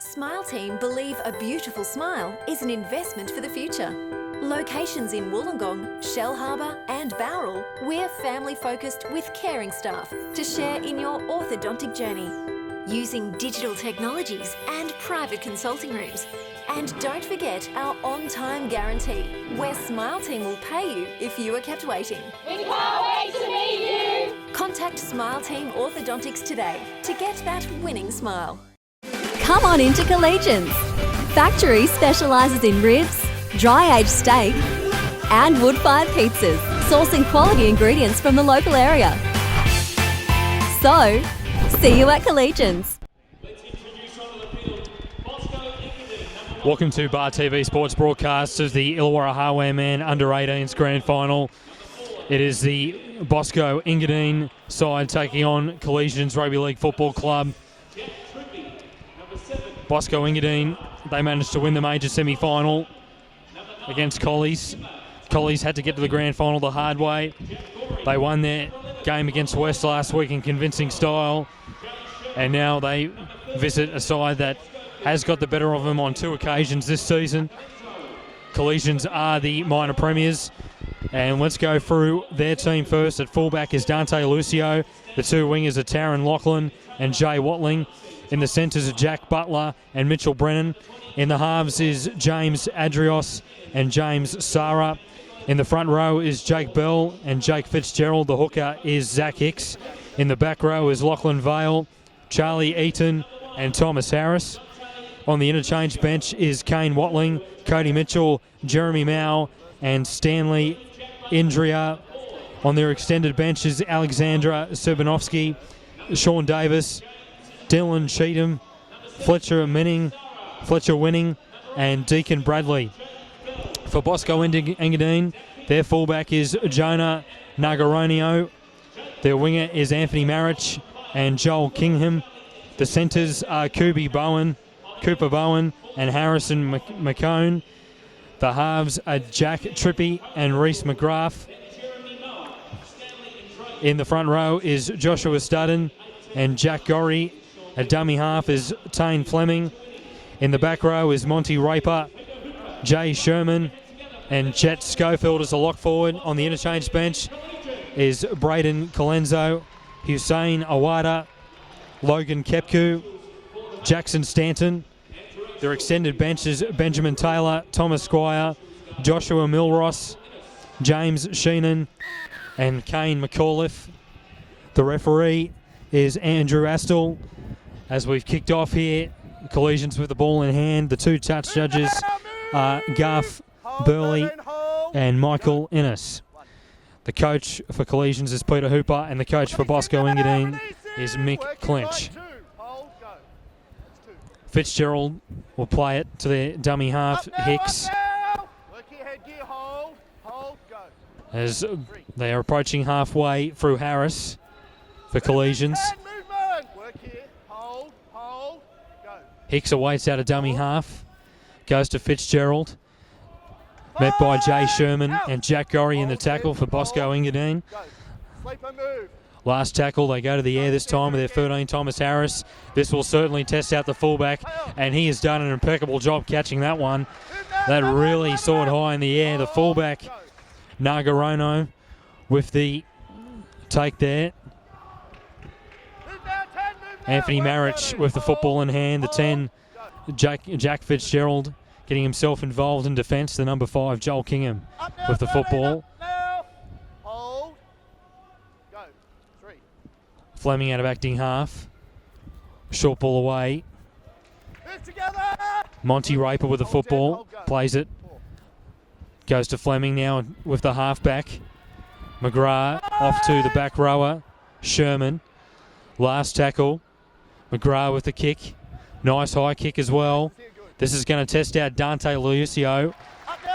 Smile Team believe a beautiful smile is an investment for the future. Locations in Wollongong, Shell Harbour and Bowral, we're family-focused with caring staff to share in your orthodontic journey. Using digital technologies and private consulting rooms. And don't forget our on-time guarantee, where Smile Team will pay you if you are kept waiting. We can't wait to meet you! Contact Smile Team Orthodontics today to get that winning smile. Come on into Collegians. Factory specialises in ribs, dry-aged steak and wood-fired pizzas, sourcing quality ingredients from the local area. So, see you at Collegians. Welcome to Bar TV Sports broadcast of the Illawarra Hardware Man Under-18s Grand Final. It is the Bosco Engadine side taking on Collegians Rugby League Football Club. Bosco Engadine, they managed to win the major semi-final against Collings. Collings had to get to the grand final the hard way. They won their game against West last week in convincing style, and now they visit a side that has got the better of them on two occasions this season. Collegians are the minor premiers, and let's go through their team first. At fullback is Dante Lucio. The two wingers are Taryn Lachlan and Jay Watling. In the centres are Jack Butler and Mitchell Brennan. In the halves is James Adrios and James Sara. In the front row is Jake Bell and Jake Fitzgerald. The hooker is Zach Hicks. In the back row is Lachlan Vale, Charlie Eaton and Thomas Harris. On the interchange bench is Kane Watling, Cody Mitchell, Jeremy Mao and Stanley Indria. On their extended bench is Alexandra Serbanovsky, Sean Davis, Dylan Cheatham, Fletcher Winning and Deacon Bradley. For Bosco Engadine, their fullback is Jonah Nagaronio. Their winger is Anthony Marich and Joel Kingham. The centres are Cooper Bowen and Harrison McCone. The halves are Jack Trippy and Reese McGrath. In the front row is Joshua Studden and Jack Gorry. A dummy half is Tane Fleming. In the back row is Monty Raper, Jay Sherman and Chet Schofield as a lock forward. On the interchange bench is Braden Colenzo, Hussein Awada, Logan Kepku, Jackson Stanton. Their extended bench is Benjamin Taylor, Thomas Squire, Joshua Milross, James Sheenan and Kane McAuliffe. The referee is Andrew Astle. As we've kicked off here, Collegians with the ball in hand. The two touch judges are Garth Burley and Michael Innes. The coach for Collegians is Peter Hooper, and the coach for Bosco Engadine is Mick Clinch. Fitzgerald will play it to their dummy half, Hicks. As they are approaching halfway through Harris for Collegians. Hicks awaits out a dummy half, goes to Fitzgerald, met by Jay Sherman and Jack Gorry in the tackle for Bosco Engadine. Last tackle, they go to the air this time with their 13, Thomas Harris. This will certainly test out the fullback, and he has done an impeccable job catching that one. That really soared high in the air. The fullback, Nagarono, with the take there. Anthony Marich with the football in hand. The 10, Jack Fitzgerald getting himself involved in defence. The number 5, Joel Kingham with the football. Fleming out of acting half. Short ball away. Monty Raper with the football. Plays it. Goes to Fleming now with the halfback. McGrath off to the back rower. Sherman. Last tackle. McGrath with the kick. Nice high kick as well. This is going to test out Dante Lucio,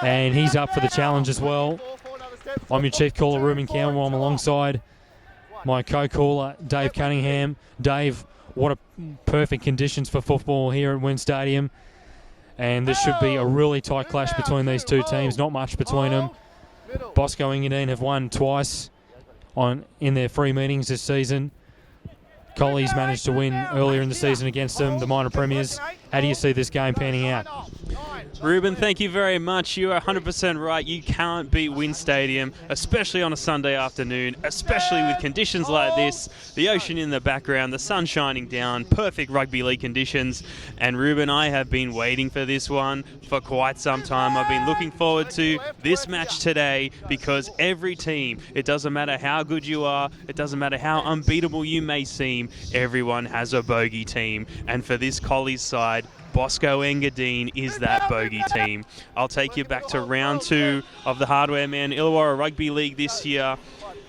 and he's up for the challenge as well. I'm your chief caller, Ruben Campbell. I'm alongside my co-caller, Dave Cunningham. Dave, what a perfect conditions for football here at Wynn Stadium. And this should be a really tight clash between these two teams. Not much between them. Bosco Engadine have won twice in their 3 meetings this season. Collies managed to win earlier in the season against them, the minor premiers. How do you see this game panning out? Ruben, thank you very much. You are 100% right. You can't beat Wynn Stadium, especially on a Sunday afternoon, especially with conditions like this, the ocean in the background, the sun shining down, perfect rugby league conditions. And Ruben, I have been waiting for this one for quite some time. I've been looking forward to this match today because every team, it doesn't matter how good you are, it doesn't matter how unbeatable you may seem, everyone has a bogey team. And for this Collies side, Bosco Engadine is that bogey team. I'll take you back to round 2 of the Hardware Man Illawarra Rugby League this year.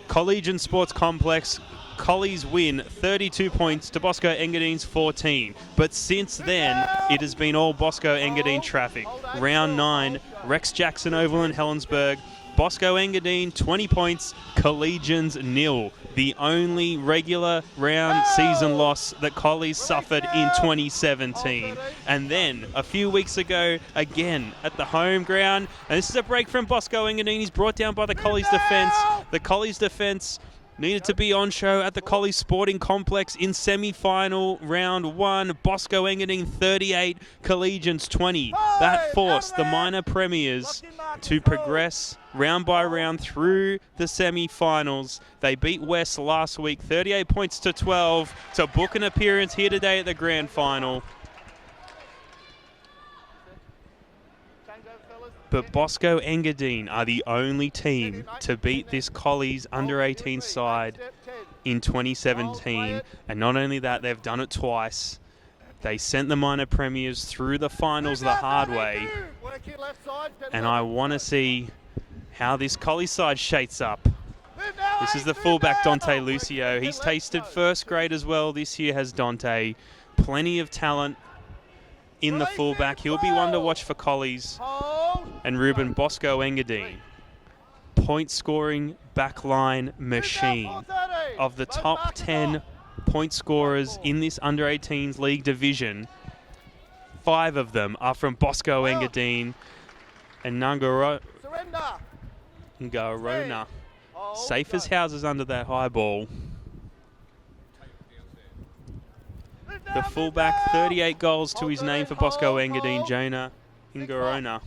Collegians Sports Complex, Collies win 32 points to Bosco Engadine's 14. But since then, it has been all Bosco Engadine traffic. Round 9, Rex Jackson Oval in Helensburgh. Bosco Engadine 20 points, Collegians 0. The only regular round season loss that Collies suffered in 2017. And then a few weeks ago, again at the home ground, and this is a break from Bosco Engadine. He's brought down by the Collies defence. The Collies defence needed to be on show at the Collies Sporting Complex in semi-final round 1. Bosco Engadine 38, Collegians 20. That forced the minor premiers to progress round by round through the semi-finals. They beat West last week 38 points to 12 to book an appearance here today at the grand final. But Bosco Engadine are the only team to beat this Collies under-18 side in 2017. And not only that, they've done it twice. They sent the minor premiers through the finals the hard way. And I want to see how this Collies side shapes up. This is the fullback, Dante Lucio. He's tasted first grade as well this year, has Dante. Plenty of talent in the fullback. He'll be one to watch for Collies. And Ruben, Bosco Engadine, point-scoring backline machine. Of the top 10 point scorers in this under-18s league division, 5 of them are from Bosco Engadine and Ngarona. Safe as houses under that high ball. The fullback, 38 goals to his name for Bosco Engadine, Jonah Ngarona.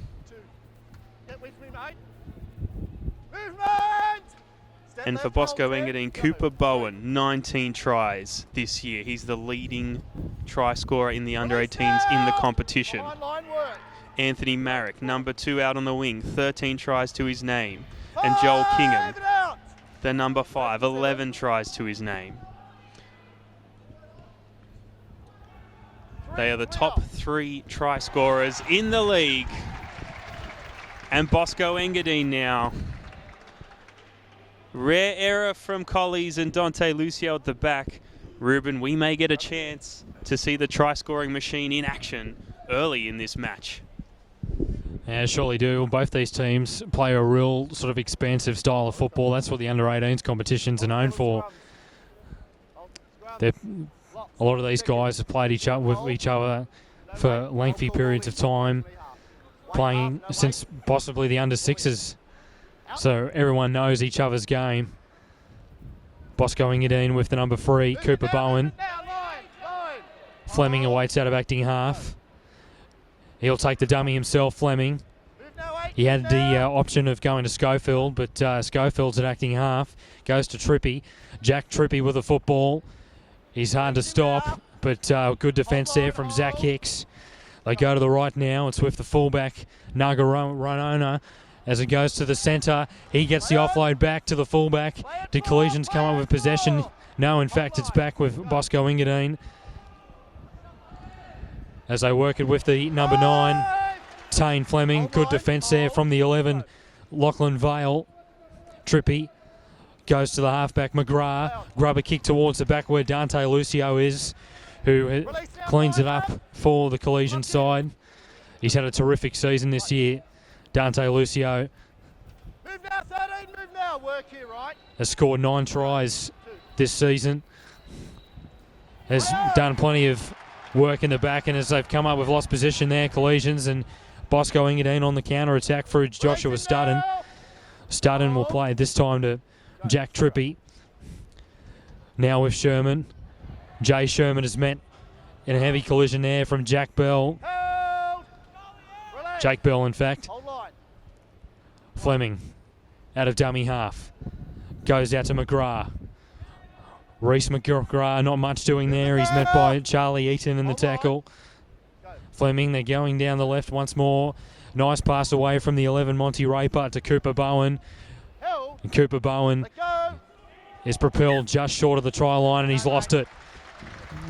And for Bosco Engadine, Cooper Bowen, 19 tries this year. He's the leading try scorer in the under-18s in the competition. Anthony Marrick, number 2 out on the wing, 13 tries to his name. And Joel Kingham, the number 5, 11 tries to his name. They are the top 3 try scorers in the league. And Bosco Engadine now. Rare error from Collies and Dante Lucio at the back. Ruben, we may get a chance to see the try-scoring machine in action early in this match. Yeah, surely do. Both these teams play a real sort of expansive style of football. That's what the under-18s competitions are known for. A lot of these guys have played with each other for lengthy periods of time, playing since possibly the under-6s. So everyone knows each other's game. Bosco Engadine with the number 3, Cooper Bowen. Fleming awaits out of acting half. He'll take the dummy himself, Fleming. He had the option of going to Schofield, but Schofield's at acting half. Goes to Trippy. Jack Trippy with the football. He's hard to stop, but good defence there from Zach Hicks. They go to the right now. It's with the fullback, Ngarona. As it goes to the centre, he gets the offload back to the fullback. Did Collegians come up with possession? No, in fact, it's back with Bosco Engadine. As they work it with the number 9, Tane Fleming. Good defence there from the 11, Lachlan Vale. Trippy goes to the halfback, McGrath. Grub a kick towards the back where Dante Lucio is, who cleans it up for the Collegian side. He's had a terrific season this year. Dante Lucio has scored 9 tries this season. Has done plenty of work in the back, and as they've come up with lost position there, Collegians, and Bosco Engadine on the counter-attack through Joshua Studden. Studden will play this time to Jack Trippy. Now with Sherman. Jay Sherman is met in a heavy collision there from Jack Bell. Jake Bell, in fact. Fleming out of dummy half. Goes out to McGrath. Reese McGrath, not much doing there. He's met by Charlie Eaton in the tackle. Fleming, they're going down the left once more. Nice pass away from the 11, Monty Raper, to Cooper Bowen. And Cooper Bowen is propelled just short of the try line, and he's lost it.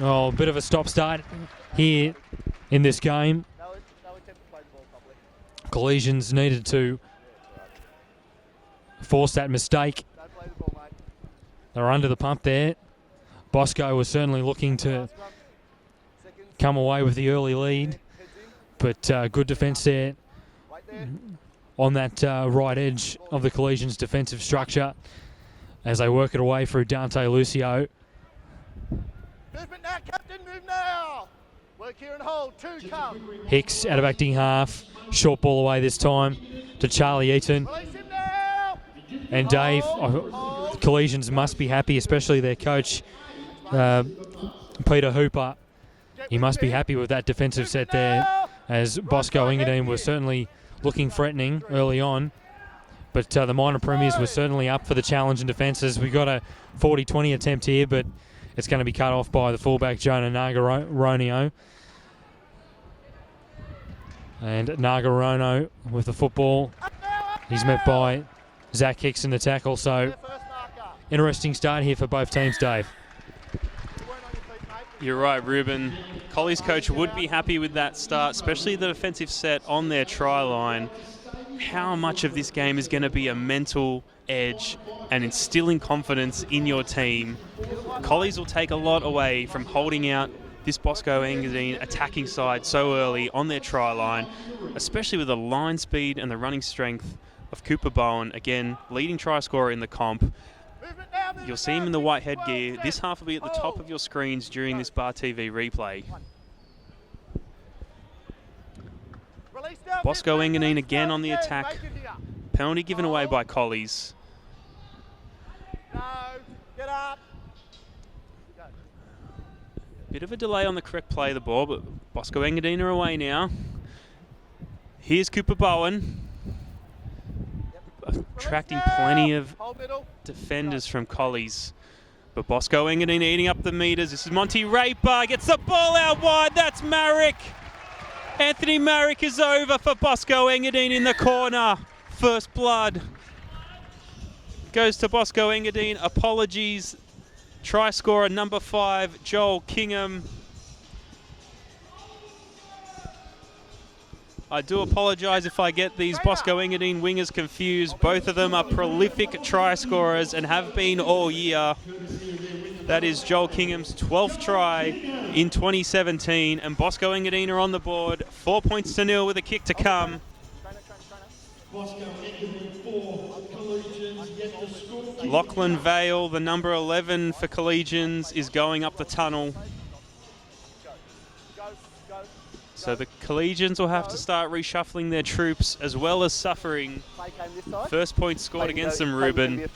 Oh, a bit of a stop-start here in this game. Collegians needed to force that mistake. They're under the pump there. Bosco was certainly looking to come away with the early lead, but good defence there on that right edge of the Collegians' defensive structure as they work it away through Dante Lucio. Movement now, Captain, move now. Work here and hold, 2 come. Hicks out of acting half, short ball away this time to Charlie Eaton. Release him now. And Dave, Collegians must be happy, especially their coach, Peter Hooper. He must be happy with that defensive set there, as Bosco Engadine was certainly looking threatening early on. But the minor premiers were certainly up for the challenge in defences. We got a 40-20 attempt here, but it's going to be cut off by the fullback, Jonah Nagaronio. And Nagarono with the football. He's met by Zach Hicks in the tackle. So, interesting start here for both teams, Dave. You're right, Ruben. Collie's coach would be happy with that start, especially the defensive set on their try line. How much of this game is going to be a mental edge and instilling confidence in your team? Collies will take a lot away from holding out this Bosco Engadine attacking side so early on their try line, especially with the line speed and the running strength of Cooper Bowen, again, leading try scorer in the comp. You'll see him in the white headgear. This half will be at the top of your screens during this Bar TV replay. Bosco Engadine again on the attack. Penalty given away by Collies. Get up. Bit of a delay on the correct play of the ball, but Bosco Engadine are away now. Here's Cooper Bowen. Attracting plenty of defenders from Collies. But Bosco Engadine eating up the meters. This is Monty Raper. Gets the ball out wide. That's Marek. Anthony Marek is over for Bosco Engadine in the corner. First blood goes to Bosco Engadine. Apologies. Try scorer number 5, Joel Kingham. I do apologise if I get these Bosco Engadine wingers confused. Both of them are prolific try scorers and have been all year. That is Joel Kingham's 12th try in 2017, and Bosco Engadine are on the board. 4 points to 0 with a kick to come. Lachlan Vale, the number 11 for Collegians, is going up the tunnel. So the Collegians will have to start reshuffling their troops as well as suffering. First point scored against them, Ruben.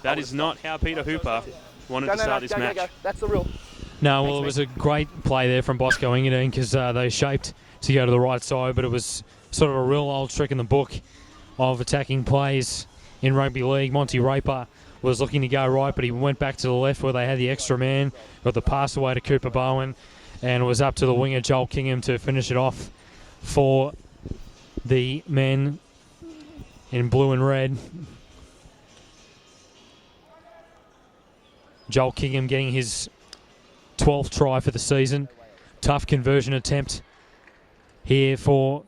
That is not how Peter Hooper wanted to start this match. That's the rule. No, well, it was a great play there from Bosco Engadine because they shaped to go to the right side, but it was sort of a real old trick in the book of attacking plays in rugby league. Monty Raper was looking to go right, but he went back to the left where they had the extra man, got the pass away to Cooper Bowen, and it was up to the winger, Joel Kingham, to finish it off for the men in blue and red. Joel Kingham getting his 12th try for the season. Tough conversion attempt here for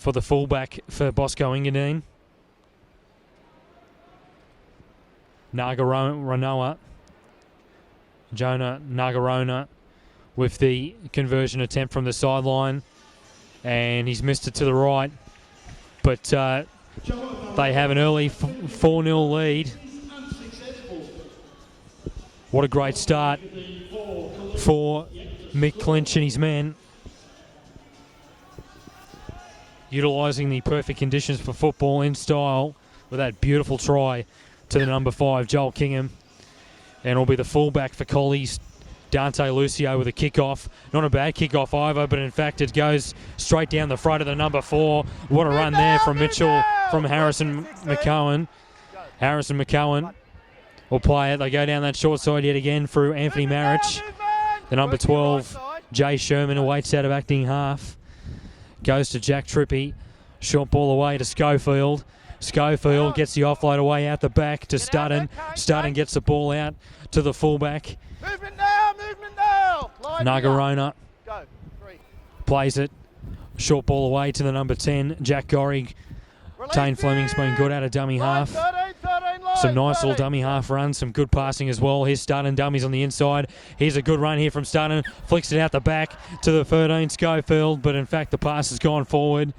the fullback for Bosco Engadine. Nagaronoa. Jonah Nagarona with the conversion attempt from the sideline, and he's missed it to the right, but they have an early 4-0 lead. What a great start for Mick Clinch and his men, utilising the perfect conditions for football in style with that beautiful try to the number 5, Joel Kingham. And it'll be the fullback for Collies, Dante Lucio, with a kickoff. Not a bad kickoff either, but in fact it goes straight down the front of the number 4. What a run there from Mitchell, from Harrison McCowan. Harrison McCowan will play it. They go down that short side yet again through Anthony Marich. The number 12, Jay Sherman, who waits out of acting half. Goes to Jack Trippy. Short ball away to Schofield. Schofield gets the offload away out the back to Studden. Studden gets the ball out to the fullback. Movement now! Nagarona Go. 3. plays it. Short ball away to the number 10, Jack Gorrig. Tane Fleming's been good out of dummy half. 13, Some nice little dummy half runs, some good passing as well. Here's Studden, dummies on the inside. Here's a good run here from Studden. Flicks it out the back to the 13, Schofield, but in fact the pass has gone forward.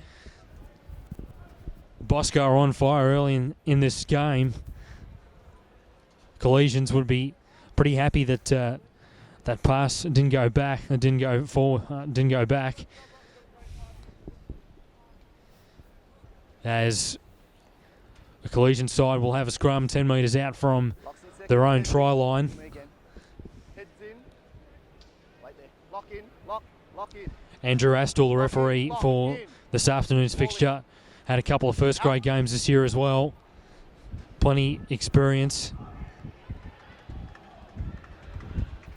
Bosco are on fire early in this game. Collegians would be pretty happy that that pass didn't go back. It didn't go forward. Didn't go back. As the Collegian side will have a scrum 10 metres out from their own try line. Heads in. Wait there. Lock in. Andrew Astle, the referee for this afternoon's fixture, had a couple of first grade games this year as well. Plenty experience.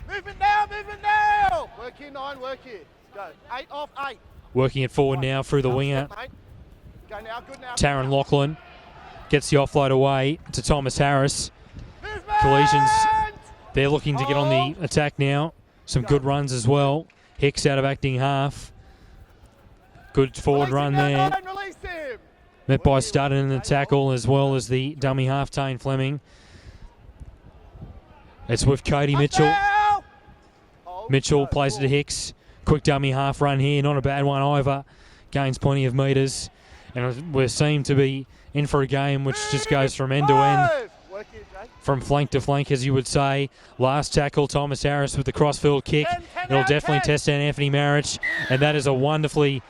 Movement now! Work here, 9, work here. Go. 8 off, 8. Working it forward now through the winger. Go now, good now. Taron Lachlan gets the offload away to Thomas Harris. Movement! Collegians, they're looking to get on the attack now. Some good runs as well. Hicks out of acting half. Good forward run there. Release him. Met by Studden in the tackle as well as the dummy half, Tane Fleming. It's with Cody Mitchell. Mitchell plays it to Hicks. Quick dummy half run here, not a bad one either. Gains plenty of metres. And we seem to be in for a game which just goes from end to end. From flank to flank, as you would say. Last tackle, Thomas Harris with the crossfield kick. It'll definitely test down Anthony Marich. And that is a wonderfully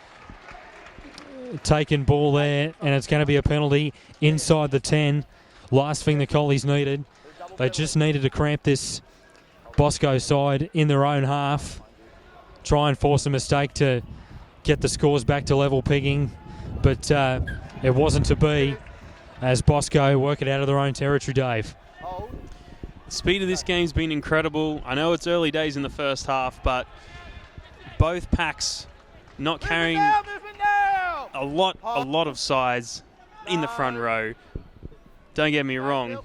taken ball there. And it's going to be a penalty inside the 10. Last thing the Collies needed. They just needed to cramp this Bosco side in their own half. Try and force a mistake to get the scores back to level pegging. But it wasn't to be, as Bosco work it out of their own territory, Dave. The speed of this game's been incredible. I know it's early days in the first half, but both packs not carrying a lot of size in the front row. Don't get me wrong,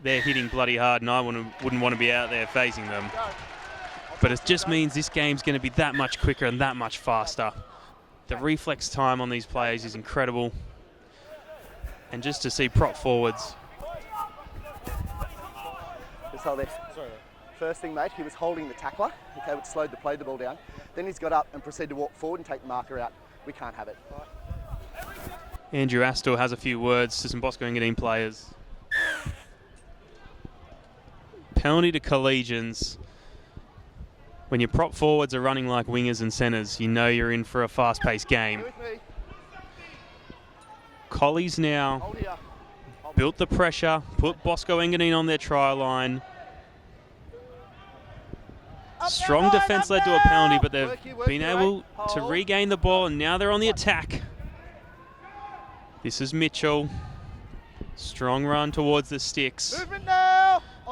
they're hitting bloody hard and I wouldn't want to be out there facing them. But it just means this game's going to be that much quicker and that much faster. The reflex time on these players is incredible. And just to see prop forwards. Just hold this. First thing, mate, he was holding the tackler, okay, which slowed the ball down. Then he's got up and proceeded to walk forward and take the marker out. We can't have it. Andrew Astle has a few words to some Bosco Engadine players. Penalty to Collegians. When your prop forwards are running like wingers and centres, you know you're in for a fast-paced game. Collies now built the pressure, put Bosco Engadine on their try line. Strong defence led to a penalty, but they've been able to regain the ball, and now they're on the attack. This is Mitchell. Strong run towards the sticks.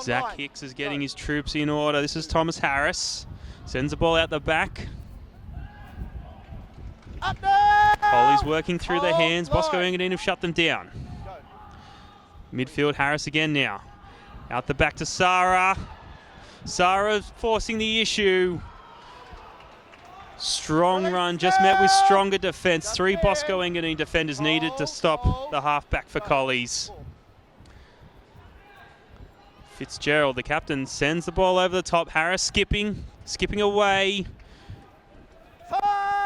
Zach Hicks is getting his troops in order. This is Thomas Harris. Sends the ball out the back. Collies working through their hands. Bosco Engadine have shut them down. Midfield, Harris again now. Out the back to Sarah. Sarah forcing the issue. Strong run, just met with stronger defence. 3 Bosco Engadine defenders needed to stop the halfback for Collies. Fitzgerald, the captain, sends the ball over the top. Harris skipping away.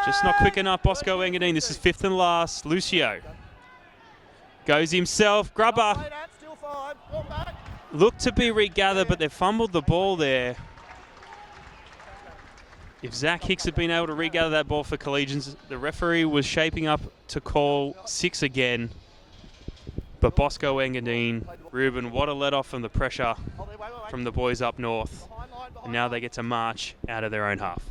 Just not quick enough, Bosco Engadine. This is 5th and last. Lucio goes himself. Grubber looked to be regathered, but they've fumbled the ball there. If Zach Hicks had been able to regather that ball for Collegians, the referee was shaping up to call 6 again. But Bosco, Engadine, Ruben, what a let off from the pressure from the boys up north. And now they get to march out of their own half.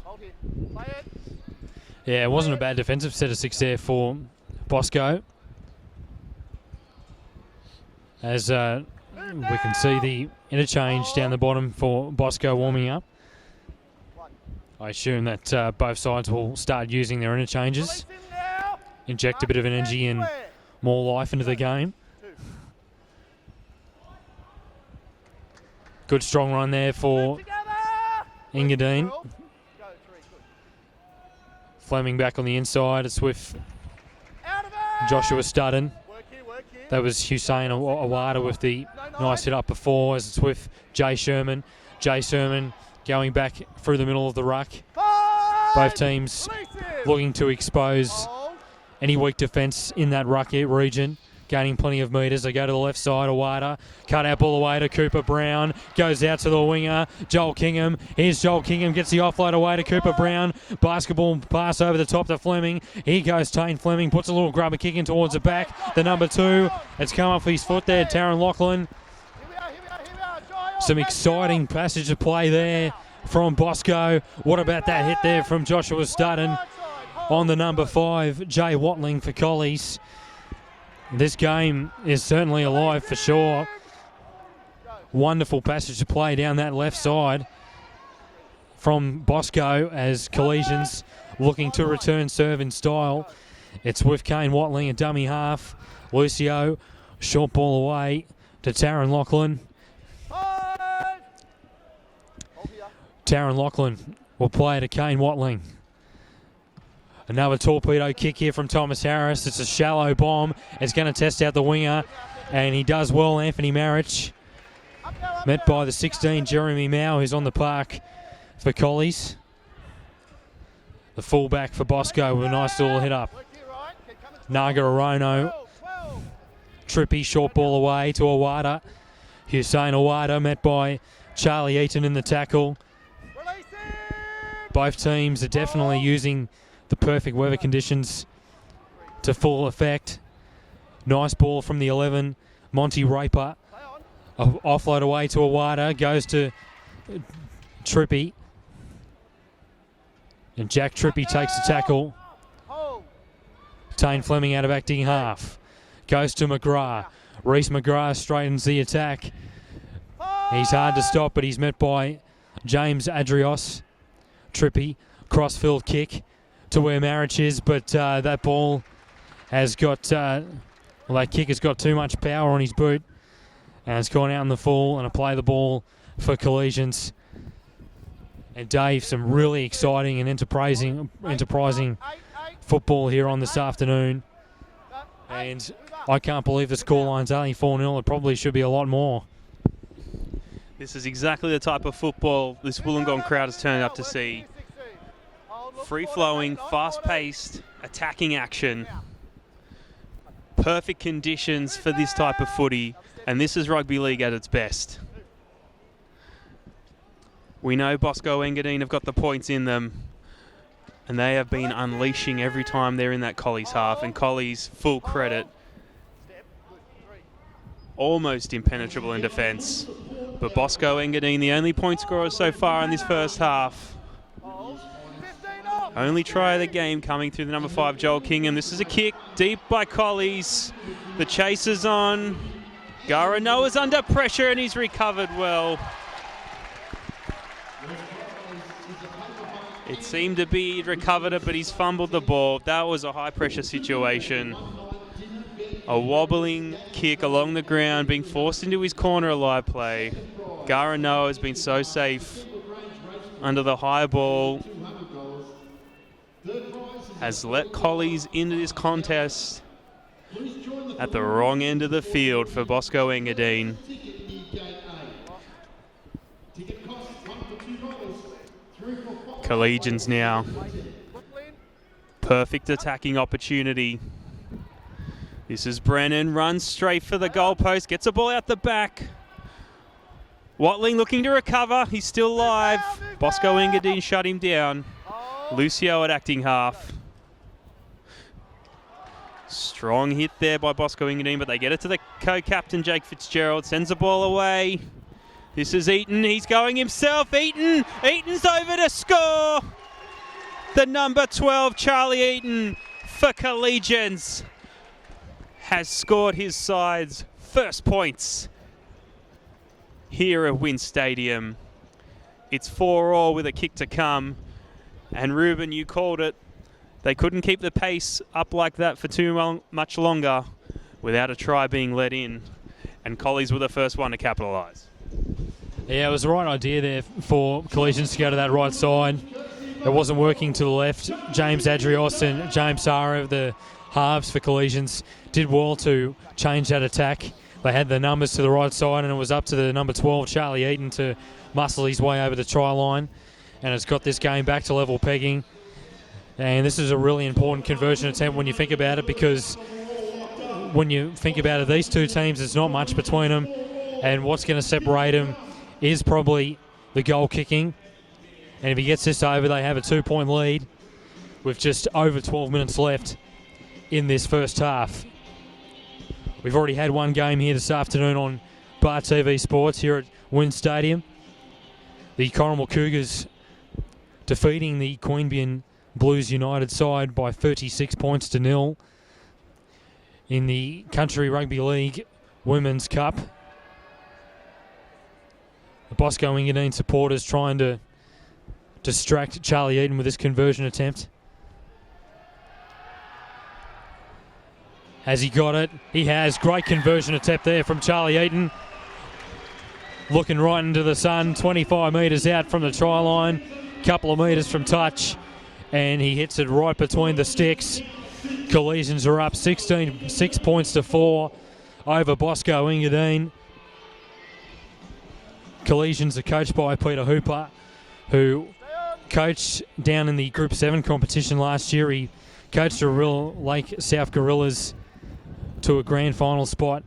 Yeah, it wasn't a bad defensive set of 6 there for Bosco. As we can see the interchange down the bottom for Bosco warming up. I assume that both sides will start using their interchanges, inject a bit of energy and more life into the game. Good strong run there for Engadine. Fleming back on the inside. It's with Joshua Studden. That was Hussein Awada with the nice hit up before, as it's with Jay Sherman. Jay Sherman going back through the middle of the ruck. Both teams looking to expose any weak defence in that ruck region. Gaining plenty of metres. They go to the left side. Awada. Cut out ball away to Cooper Brown. Goes out to the winger. Joel Kingham. Here's Joel Kingham. Gets the offload away to Cooper Brown. Basketball pass over the top to Fleming. Here goes Tane Fleming. Puts a little grubber kick in towards the back. The number 2. It's come off his foot there. Taron Lachlan. Some exciting passage of play there from Bosco. What about that hit there from Joshua Studden on the number 5, Jay Watling for Collies. This game is certainly alive for sure. Wonderful passage of play down that left side from Bosco as Collegians looking to return serve in style. It's with Kane Watling, a dummy half. Lucio, short ball away to Taron Lachlan. Taron Lachlan will play to Kane Watling. Another torpedo kick here from Thomas Harris. It's a shallow bomb. It's going to test out the winger, and he does well, Anthony Marich. Met by the 16, Jeremy Mao, who's on the park for Collies. The fullback for Bosco with a nice little hit up. Naga Arono. Trippy, short ball away to Awada. Hussein Awada met by Charlie Eaton in the tackle. Both teams are definitely using the perfect weather conditions to full effect. Nice ball from the 11, Monty Raper. Offload away to Awada, goes to Trippy. And Jack Trippy takes the tackle. Tane Fleming out of acting half. Goes to McGrath. Reece McGrath straightens the attack. He's hard to stop, but he's met by James Adrios. Trippy, crossfield kick to where Marich is, but that ball has got, that kick has got too much power on his boot, and it's gone out in the full, and I play the ball for Collegians. And Dave, some really exciting and enterprising football here on this afternoon. And I can't believe the scoreline's only 4-0. It probably should be a lot more. This is exactly the type of football this Wollongong crowd has turned up to see. Free-flowing, fast-paced, attacking action. Perfect conditions for this type of footy, and this is rugby league at its best. We know Bosco Engadine have got the points in them, and they have been unleashing every time they're in that Collies half, and Collies, full credit, almost impenetrable in defence. But Bosco Engadine, the only point scorer so far in this first half. Only try of the game coming through the number 5, Joel Kingham. This is a kick deep by Collies. The chase is on. Gara Noah's under pressure and he's recovered well. It seemed to be he'd recovered it, but he's fumbled the ball. That was a high pressure situation. A wobbling kick along the ground, being forced into his corner alive play. Gara Noah has been so safe under the high ball. Has let Collies into this contest at the wrong end of the field for Bosco Engadine. Collegians now. Perfect attacking opportunity. This is Brennan, runs straight for the goalpost, gets a ball out the back. Watling looking to recover, he's still live. Bosco Engadine shut him down. Lucio at acting half. Strong hit there by Bosco Engadine, but they get it to the co-captain, Jake Fitzgerald. Sends the ball away. This is Eaton. He's going himself. Eaton's over to score. The number 12, Charlie Eaton, for Collegians, has scored his side's first points here at Wynn Stadium. It's 4-4 with a kick to come. And Ruben, you called it. They couldn't keep the pace up like that for too much longer without a try being let in. And Collies were the first one to capitalise. Yeah, it was the right idea there for Collegians to go to that right side. It wasn't working to the left. James Adrios and James Sara, the halves for Collegians, did well to change that attack. They had the numbers to the right side, and it was up to the number 12, Charlie Eaton, to muscle his way over the try line. And it's got this game back to level pegging. And this is a really important conversion attempt when you think about it, because when you think about it, these two teams, there's not much between them. And what's going to separate them is probably the goal kicking. And if he gets this over, they have a 2-point lead with just over 12 minutes left in this first half. We've already had one game here this afternoon on Bar TV Sports here at Wynn Stadium. The Corrimal Cougars defeating the Queanbeyan Blues United side by 36 points to 0 in the Country Rugby League Women's Cup. The Bosco Engadine supporters trying to distract Charlie Eaton with this conversion attempt. Has he got it? He has. Great conversion attempt there from Charlie Eaton. Looking right into the sun, 25 metres out from the try line, couple of metres from touch, and he hits it right between the sticks. Collegians are up 6 points to 4 over Bosco Engadine. Collegians are coached by Peter Hooper, who coached down in the Group 7 competition last year. He coached the Real Lake South Gorillas to a grand final spot.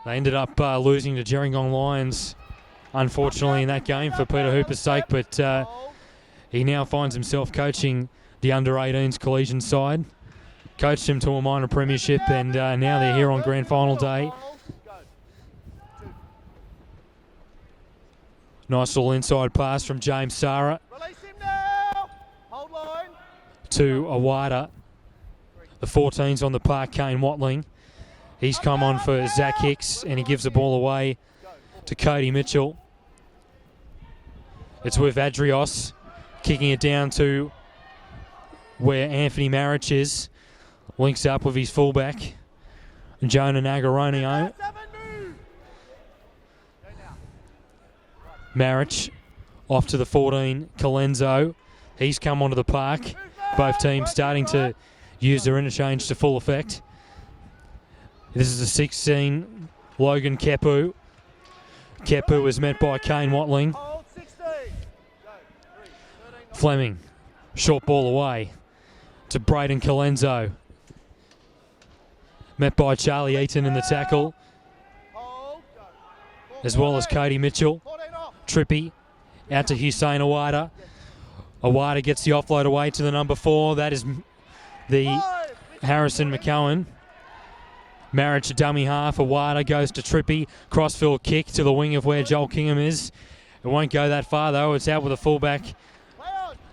They ended up losing to Gerringong Lions, unfortunately, in that game for Peter Hooper's sake, but he now finds himself coaching the under-18s Collegian side. Coached him to a minor premiership, and now they're here on grand final day. Nice little inside pass from James Sara to Awada. The 14's on the park, Kane Watling. He's come on for Zach Hicks, and he gives the ball away to Cody Mitchell. It's with Adrios, kicking it down to where Anthony Marich is. Links up with his fullback, Jonah Nagaronio. Marich off to the 14, Colenso. He's come onto the park. Both teams starting to use their interchange to full effect. This is the 16, Logan Kepu. Kepu is met by Kane Watling. Fleming, short ball away to Braden Colenso. Met by Charlie Eaton in the tackle, as well as Cody Mitchell. Trippy out to Hussein Awada. Awada gets the offload away to the number 4. That is the Harrison McCowan. Marriage dummy half. Awada goes to Trippy. Crossfield kick to the wing of where Joel Kingham is. It won't go that far though. It's out with a fullback,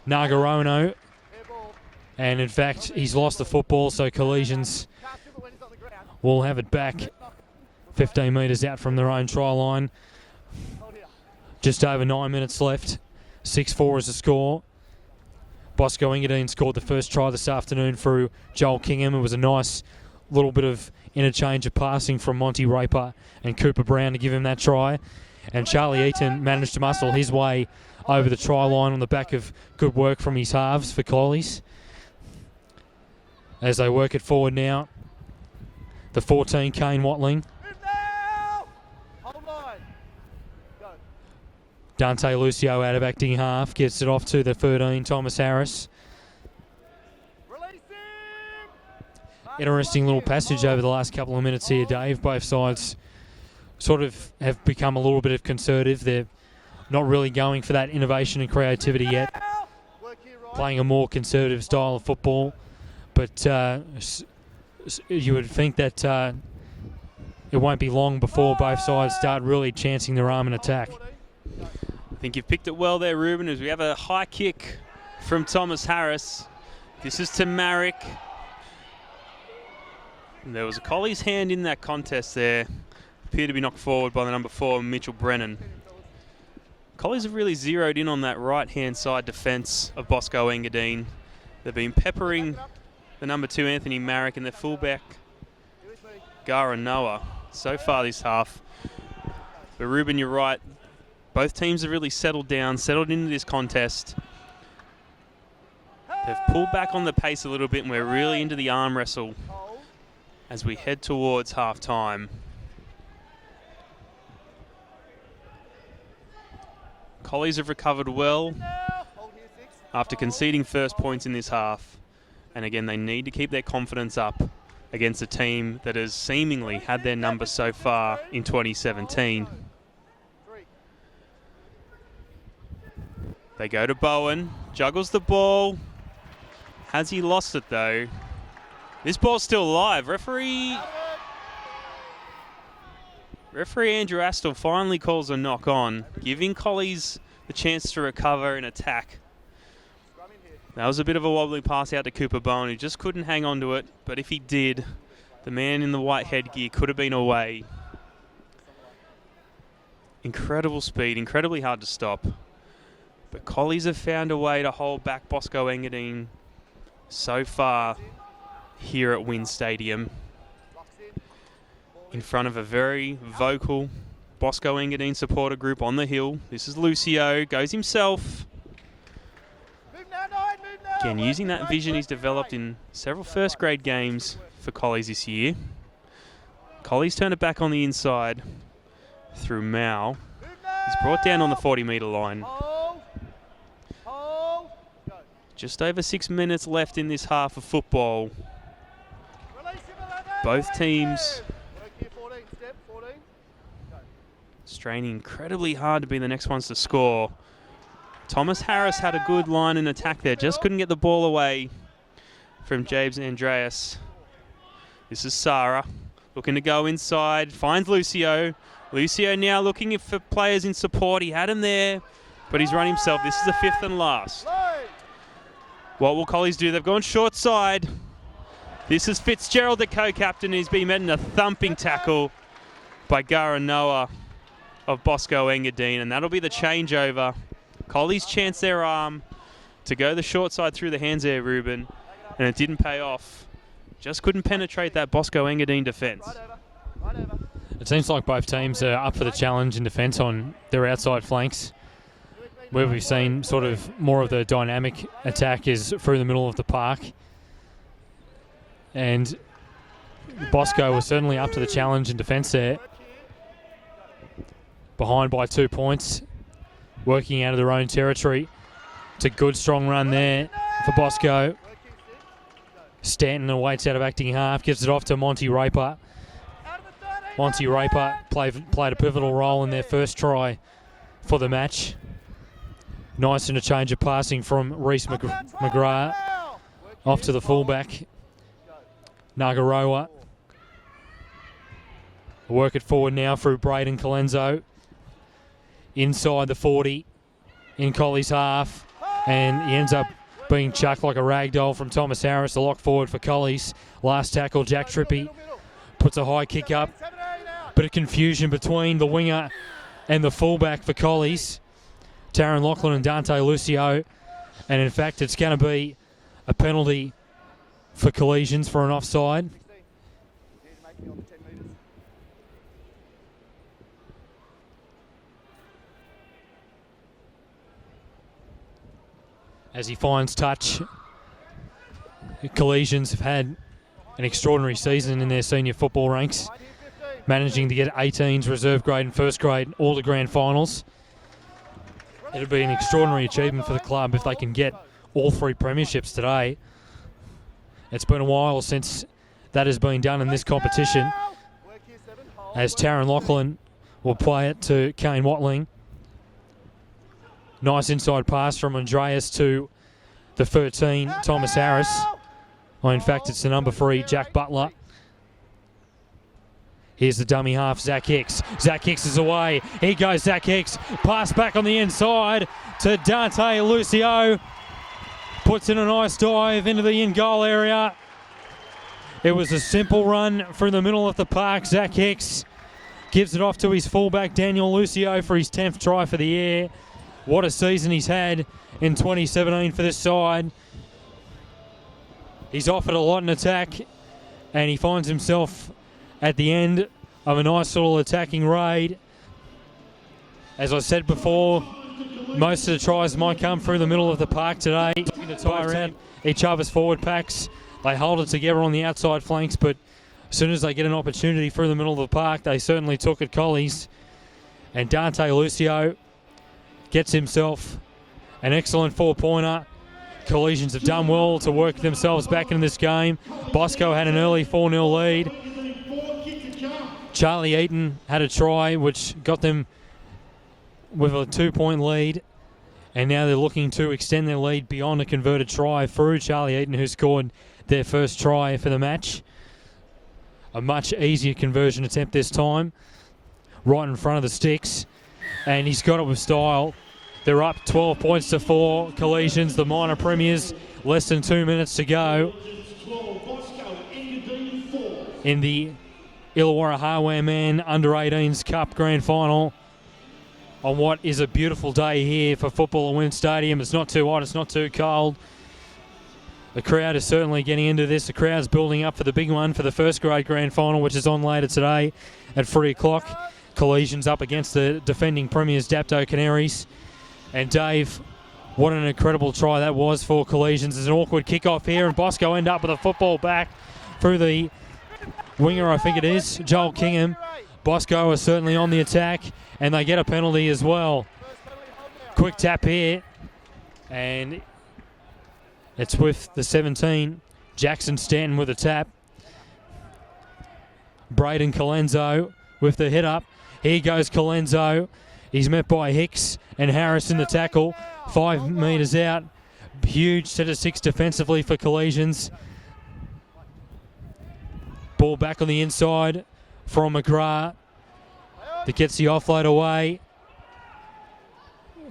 Nagarono. And in fact, he's lost the football, so Collegians will have it back 15 metres out from their own try line. Just over 9 minutes left. 6-4 is the score. Bosco Engadine scored the first try this afternoon through Joel Kingham. It was a nice little bit of interchange of passing from Monty Raper and Cooper Brown to give him that try. And Charlie Eaton managed to muscle his way over the try line on the back of good work from his halves for Collies. As they work it forward now, the 14, Kane Watling. Dante Lucio out of acting half, gets it off to the 13, Thomas Harris. Interesting little passage over the last couple of minutes here, Dave. Both sides sort of have become a little bit of conservative. They're not really going for that innovation and creativity yet. Playing a more conservative style of football. but you would think that it won't be long before both sides start really chancing their arm in attack. I think you've picked it well there, Ruben, as we have a high kick from Thomas Harris. This is to Marek. And there was a Collie's hand in that contest there. Appeared to be knocked forward by the number 4, Mitchell Brennan. Collies have really zeroed in on that right-hand side defence of Bosco Engadine. They've been peppering the number 2, Anthony Marek, and their fullback, Gara Noah, so far this half. But Ruben, you're right. Both teams have really settled down, settled into this contest. They've pulled back on the pace a little bit, and we're really into the arm wrestle as we head towards half-time. Collies have recovered well after conceding first points in this half. And again, they need to keep their confidence up against a team that has seemingly had their number so far in 2017. They go to Bowen, juggles the ball. Has he lost it though? This ball's still alive. Referee Andrew Astle finally calls a knock on, giving Collies the chance to recover and attack. That was a bit of a wobbly pass out to Cooper Bowen, who just couldn't hang on to it. But if he did, the man in the white headgear could have been away. Incredible speed, incredibly hard to stop. But Collies have found a way to hold back Bosco Engadine so far here at Wynn Stadium, in front of a very vocal Bosco Engadine supporter group on the hill. This is Lucio, goes himself. Again, using that vision he's developed in several first grade games for Collies this year. Collies turn it back on the inside through Mao. He's brought down on the 40-metre line. Just over 6 minutes left in this half of football. Both teams straining incredibly hard to be the next ones to score. Thomas Harris had a good line in attack there, just couldn't get the ball away from James Andreas. This is Sarah, looking to go inside, finds Lucio. Lucio now looking for players in support. He had him there, but he's run himself. This is the 5th and last. What will Collies do? They've gone short side. This is Fitzgerald, the co-captain. He's been met in a thumping tackle by Gara Noah of Bosco Engadine, and that'll be the changeover. Collies chance their arm to go the short side through the hands there, Ruben, and it didn't pay off. Just couldn't penetrate that Bosco Engadine defence. It seems like both teams are up for the challenge in defence on their outside flanks. Where we've seen sort of more of the dynamic attack is through the middle of the park. And Bosco was certainly up to the challenge in defence there. Behind by 2 points, working out of their own territory. It's a good strong run there for Bosco. Stanton awaits out of acting half, gives it off to Monty Raper. Monty Raper played a pivotal role in their first try for the match. Nice interchange of passing from Reece McGrath off to the fullback, Nagaroa. Work it forward now through Braden Colenso. Inside the 40 in Collie's half, and he ends up being chucked like a rag doll from Thomas Harris, the lock forward for Collies. Last tackle, Jack Trippy puts a high kick up. Bit of confusion between the winger and the fullback for Collies, Taron Lachlan and Dante Lucio, and in fact it's going to be a penalty for Collegians for an offside. As he finds touch, Collegians have had an extraordinary season in their senior football ranks, managing to get 18s, reserve grade and first grade, all the grand finals. It'll be an extraordinary achievement for the club if they can get all 3 premierships today. It's been a while since that has been done in this competition, as Taron Lachlan will play it to Kane Watling. Nice inside pass from Andreas to the 13, Thomas Harris. Well, in fact, it's the number 3, Jack Butler. Here's the dummy half, Zach Hicks. Zach Hicks is away. Here goes Zach Hicks. Pass back on the inside to Dante Lucio. Puts in a nice dive into the in-goal area. It was a simple run through the middle of the park. Zach Hicks gives it off to his fullback, Daniel Lucio, for his 10th try for the year. What a season he's had in 2017 for this side. He's offered a lot in attack, and he finds himself at the end of a nice little attacking raid. As I said before, most of the tries might come through the middle of the park today. To tie around each other's forward packs. They hold it together on the outside flanks, but as soon as they get an opportunity through the middle of the park, they certainly took it, Collings. And Dante Lucio gets himself an excellent 4-pointer. Collegians have done well to work themselves back into this game. Bosco had an early 4-0 lead. Charlie Eaton had a try which got them with a 2-point lead, and now they're looking to extend their lead beyond a converted try through Charlie Eaton, who scored their first try for the match. A much easier conversion attempt this time, right in front of the sticks, and he's got it with style. They're up 12 points to 4. Collegians, the minor premiers, less than 2 minutes to go in the Illawarra Hardware Man Under-18s Cup Grand Final on what is a beautiful day here for football at WIN Stadium. It's not too hot, it's not too cold. The crowd is certainly getting into this. The crowd's building up for the big one for the first grade Grand Final, which is on later today at 3 o'clock. Collegians up against the defending premiers, Dapto Canaries. And Dave, what an incredible try that was for Collegians. There's an awkward kickoff here, and Bosco end up with a football back through the winger, I think it is, Joel Kingham. Bosco is certainly on the attack, and they get a penalty as well. Quick tap here, and it's with the 17, Jackson Stanton with a tap. Braden Colenso with the hit up. Here goes Colenso. He's met by Hicks and Harris in the tackle. 5 metres out. Huge set of 6 defensively for Collegians. Ball back on the inside from McGrath that gets the offload away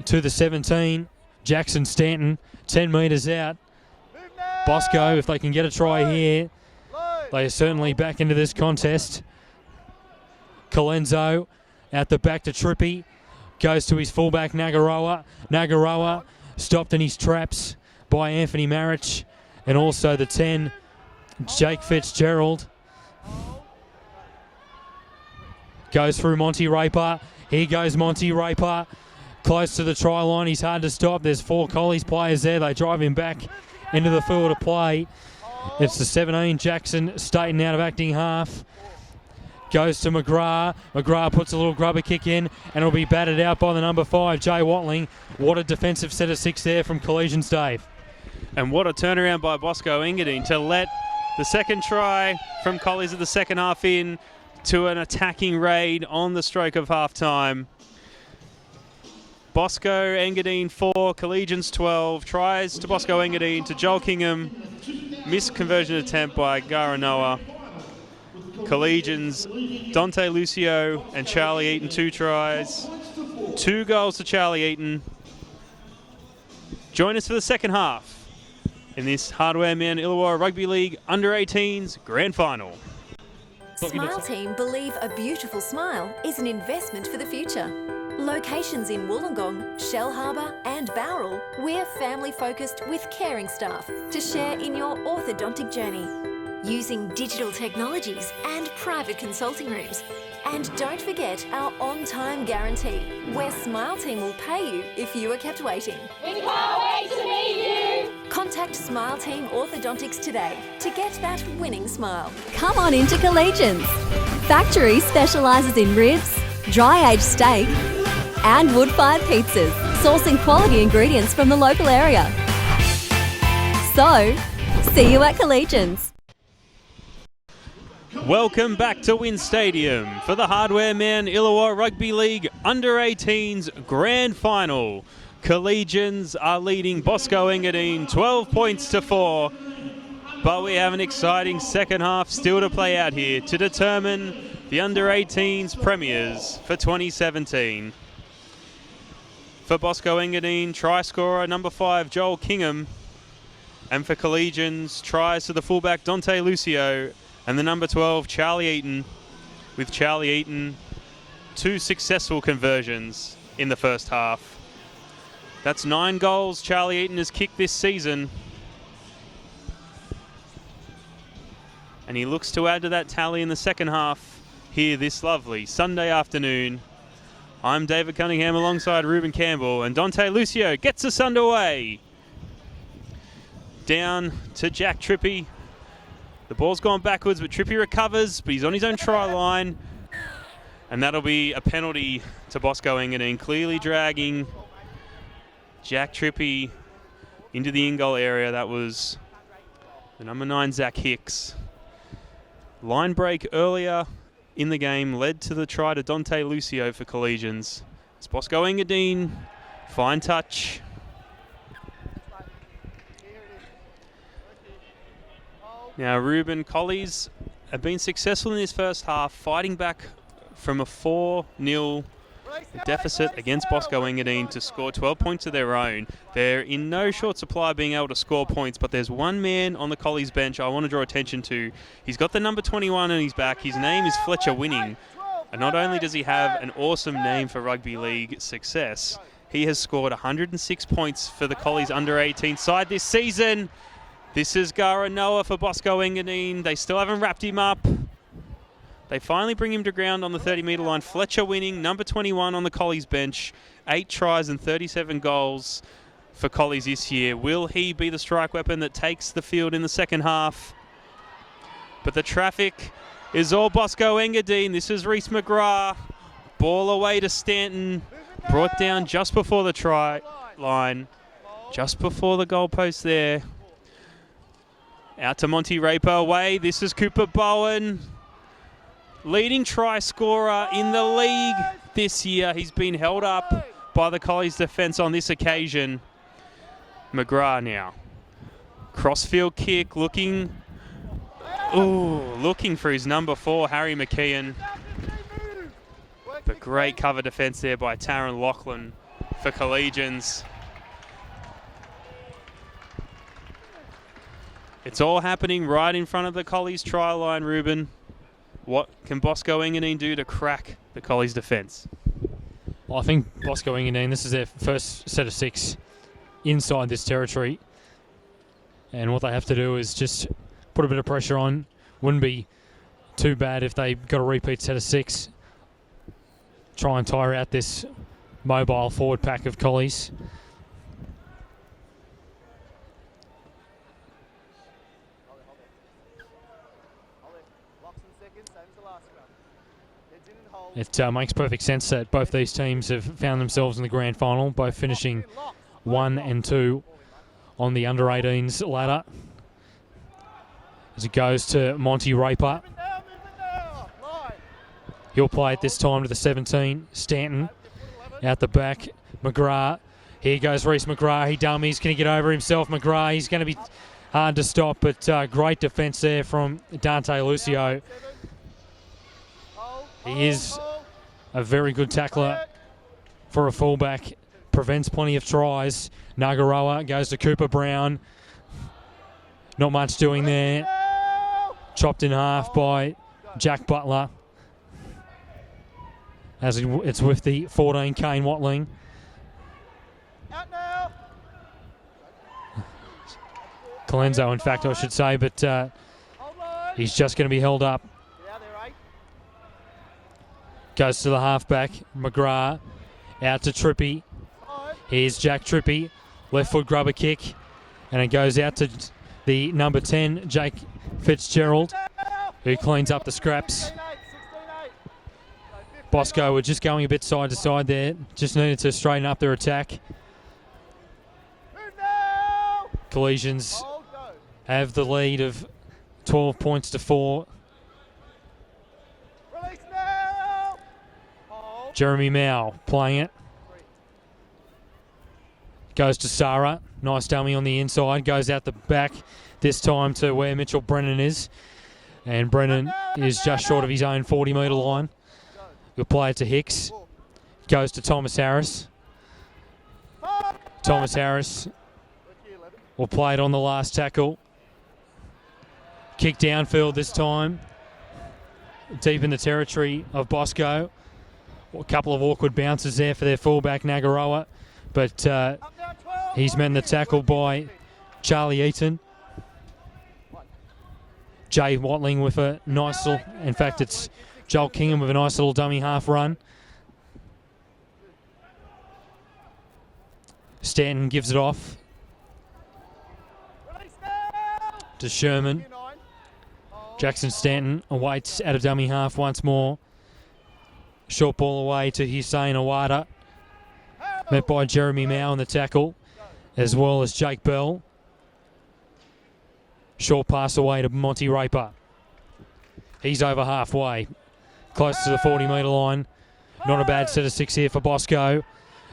to the 17. Jackson Stanton, 10 metres out. Bosco, if they can get a try here, they are certainly back into this contest. Colenso out the back to Trippy. Goes to his fullback, Nagaroa. Nagaroa stopped in his traps by Anthony Marich. And also the 10, Jake Fitzgerald. Goes through Monty Raper. Here goes Monty Raper. Close to the try line. He's hard to stop. There's 4 Collies players there. They drive him back into the field of play. It's the 17, Jackson Staten out of acting half. Goes to McGrath. McGrath puts a little grubber kick in, and it'll be batted out by the number 5, Jay Watling. What a defensive set of 6 there from Collegians, Dave. And what a turnaround by Bosco Engadine to let the second try from Collies at the second half in to an attacking raid on the stroke of half-time. Bosco Engadine 4, Collegians 12. Tries to Bosco Engadine to Joel Kingham. Missed conversion attempt by Garanoa. Collegians, Dante Lucio and Charlie Eaton, 2 tries. 2 goals to Charlie Eaton. Join us for the second half in this Hardware Man Illawarra Rugby League Under-18s Grand Final. Smile Team believe a beautiful smile is an investment for the future. Locations in Wollongong, Shellharbour and Bowral, we're family focused with caring staff to share in your orthodontic journey. Using digital technologies and private consulting rooms. And don't forget our on-time guarantee, where Smile Team will pay you if you are kept waiting. We can't wait to meet you. Contact Smile Team Orthodontics today to get that winning smile. Come on into Collegians. Factory specialises in ribs, dry-aged steak and wood-fired pizzas, sourcing quality ingredients from the local area. So, see you at Collegians. Welcome back to WIN Stadium for the Hardware Man Illawarra Rugby League Under-18s Grand Final. Collegians are leading Bosco Engadine 12 points to 4. But we have an exciting second half still to play out here to determine the under-18s premiers for 2017. For Bosco Engadine, try scorer number 5, Joel Kingham. And for Collegians, tries to the fullback, Dante Lucio. And the number 12, Charlie Eaton. With Charlie Eaton, 2 successful conversions in the first half. That's 9 goals Charlie Eaton has kicked this season. And he looks to add to that tally in the second half here this lovely Sunday afternoon. I'm David Cunningham alongside Ruben Campbell, and Dante Lucio gets us underway. Down to Jack Trippy. The ball's gone backwards, but Trippy recovers, but he's on his own try line. And that'll be a penalty to Bosco Engadine, clearly dragging Jack Trippy into the in-goal area. That was the number 9, Zach Hicks. Line break earlier in the game led to the try to Dante Lucio for Collegians. It's Bosco Engadine, fine touch. Now Ruben, Collies have been successful in this first half, fighting back from a 4-0 deficit against Bosco Engadine to score 12 points of their own. They're in no short supply of being able to score points, but there's one man on the Collies bench I want to draw attention to. He's got the number 21 on his back. His name is Fletcher Winning. And not only does he have an awesome name for rugby league success, he has scored 106 points for the Collies under-18 side this season. This is Gara Noah for Bosco Engadine. They still haven't wrapped him up. They finally bring him to ground on the 30-metre line. Fletcher Winning, number 21 on the Collies bench. 8 tries and 37 goals for Collies this year. Will he be the strike weapon that takes the field in the second half? But the traffic is all Bosco Engadine. This is Reece McGrath. Ball away to Stanton. Brought down just before the try line. Just before the goalpost there. Out to Monty Raper away. This is Cooper Bowen. Leading try scorer in the league this year. He's been held up by the Collies defence on this occasion. McGrath now. Crossfield kick, looking for his number 4, Harry McKeon. But great cover defence there by Taron Lachlan for Collegians. It's all happening right in front of the Collies try line, Ruben. What can Bosco Engadine do to crack the Collies defence? Well, I think Bosco Engadine, this is their first set of 6 inside this territory. And what they have to do is just put a bit of pressure on. Wouldn't be too bad if they got a repeat set of 6. Try and tire out this mobile forward pack of Collies. It makes perfect sense that both these teams have found themselves in the grand final, both finishing 1 and 2 on the under-18s ladder. As it goes to Monty Raper. He'll play it this time to the 17. Stanton out the back. McGrath. Here goes Reece McGrath. He dummies. Going to get over himself. McGrath. He's going to be hard to stop, but great defence there from Dante Lucio. He is a very good tackler for a fullback. Prevents plenty of tries. Nagaroa goes to Cooper Brown. Not much doing there. Chopped in half by Jack Butler. As it's with the 14, Kane Watling. Colenso, in fact, I should say, but he's just going to be held up. Goes to the halfback, McGrath, out to Trippy. Here's Jack Trippy, left foot grubber kick, and it goes out to the number 10, Jake Fitzgerald, who cleans up the scraps. Bosco were just going a bit side to side there, just needed to straighten up their attack. Collegians have the lead of 12 points to 4. Jeremy Mao playing it. Goes to Sarah. Nice dummy on the inside. Goes out the back this time to where Mitchell Brennan is. And Brennan is just short of his own 40-metre line. We'll play it to Hicks. Goes to Thomas Harris. Thomas Harris will play it on the last tackle. Kick downfield this time. Deep in the territory of Bosco. A couple of awkward bounces there for their fullback, Nagaroa. But he's met in the tackle by Charlie Eaton. Jay Watling with a nice little... In fact, it's Joel Kingham with a nice little dummy half run. Stanton gives it off to Sherman. Jackson Stanton awaits at a dummy half once more. Short ball away to Hussein Awada. Met by Jeremy Mao in the tackle, as well as Jake Bell. Short pass away to Monty Raper. He's over halfway, close to the 40-metre line. Not a bad set of 6 here for Bosco.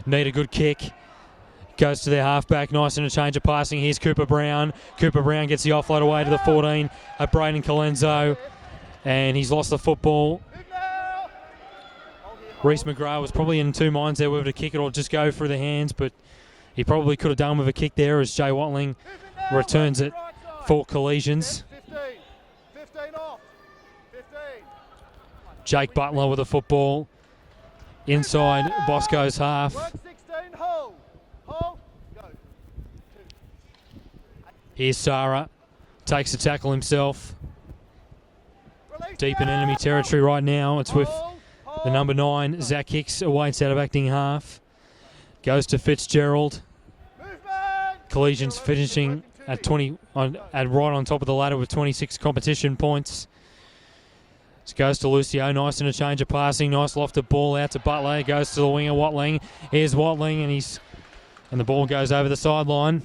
Need a good kick. Goes to their halfback, nice interchange of passing. Here's Cooper Brown. Cooper Brown gets the offload away to the 14 at Braden Colenso. And he's lost the football. Reece McGrath was probably in two minds there whether to kick it or just go through the hands, but he probably could have done with a kick there as Jay Watling returns it for Collegians. Jake Butler with the football inside Bosco's half. Here's Sara, takes the tackle himself. Deep in enemy territory right now. It's with the number 9, Zach Hicks, awaits out of acting half. Goes to Fitzgerald. Collegians finishing at right on top of the ladder with 26 competition points. This goes to Lucio, nice interchange of passing, nice lofted ball out to Butler. Goes to the winger Watling. Here's Watling, and the ball goes over the sideline.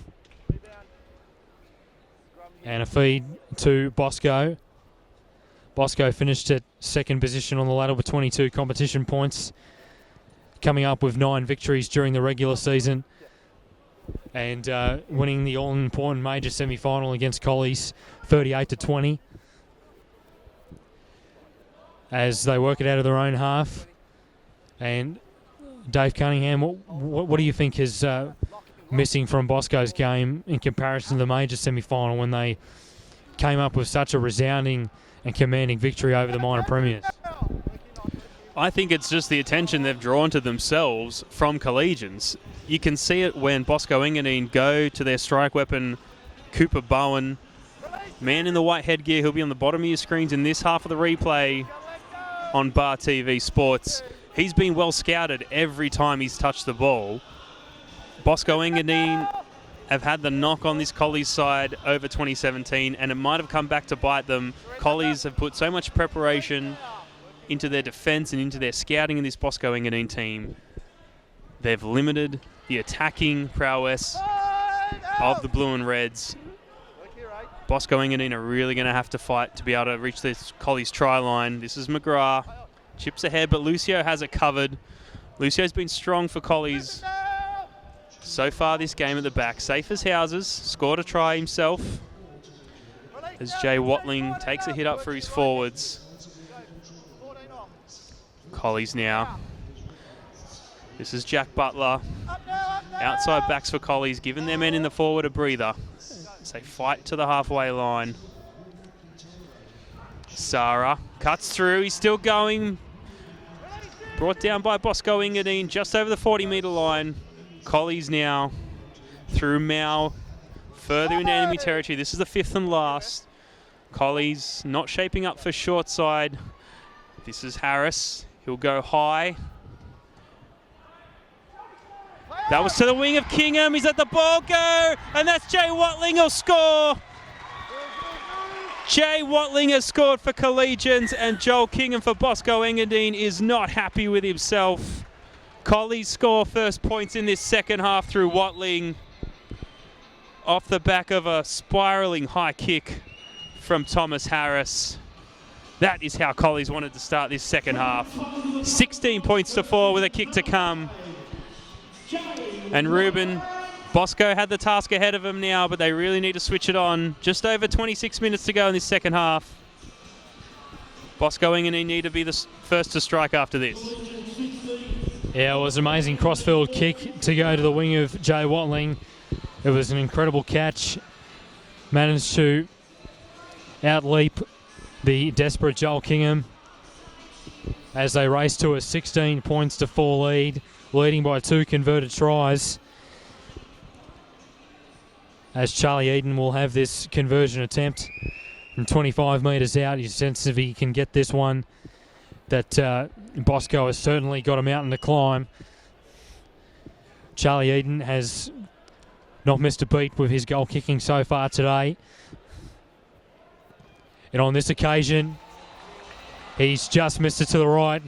And a feed to Bosco. Bosco finished at second position on the ladder with 22 competition points, coming up with 9 victories during the regular season and winning the all-important major semi-final against Collies 38-20 as they work it out of their own half. And Dave Cunningham, what do you think is missing from Bosco's game in comparison to the major semi-final when they came up with such a resounding and commanding victory over the minor premiers? I think it's just the attention they've drawn to themselves from Collegians. You can see it when Bosco Engadine go to their strike weapon, Cooper Bowen. Man in the white headgear, he'll be on the bottom of your screens in this half of the replay on Bar TV Sports. He's been well scouted every time he's touched the ball. Bosco Engadine have had the knock on this Collies side over 2017, and it might have come back to bite them. Collies have put so much preparation into their defence and into their scouting in this Bosco Engadine team. They've limited the attacking prowess of the Blue and Reds. Bosco Engadine are really going to have to fight to be able to reach this Collies try line. This is McGrath. Chips ahead, but Lucio has it covered. Lucio's been strong for Collies so far this game at the back. Safe as houses. Scored a try himself as Jay Watling takes a hit up for his forwards. Collies now. This is Jack Butler. Outside backs for Collies, giving their men in the forward a breather as they fight to the halfway line. Sara cuts through. He's still going. Brought down by Bosco Engadine just over the 40-metre line. Collies now through Mao, further into enemy territory. This is the 5th and last. Collies not shaping up for short side. This is Harris. He'll go high. That was to the wing of Kingham. He's let the ball go, and that's Jay Watling will score. Jay Watling has scored for Collegians, and Joel Kingham for Bosco Engadine is not happy with himself. Collies score first points in this second half through Watling off the back of a spiralling high kick from Thomas Harris. That is how Collies wanted to start this second half. 16 points to 4 with a kick to come. And Ruben Bosco had the task ahead of him now, but they really need to switch it on. Just over 26 minutes to go in this second half. Bosco Engadine need to be the first to strike after this. Yeah, it was an amazing crossfield kick to go to the wing of Jay Watling. It was an incredible catch. Managed to outleap the desperate Joel Kingham as they race to a 16 points to 4 lead, leading by 2 converted tries. As Charlie Eden will have this conversion attempt from 25 metres out. You sense if he can get this one that Bosco has certainly got a mountain to climb. Charlie Eden has not missed a beat with his goal kicking so far today. And on this occasion, he's just missed it to the right.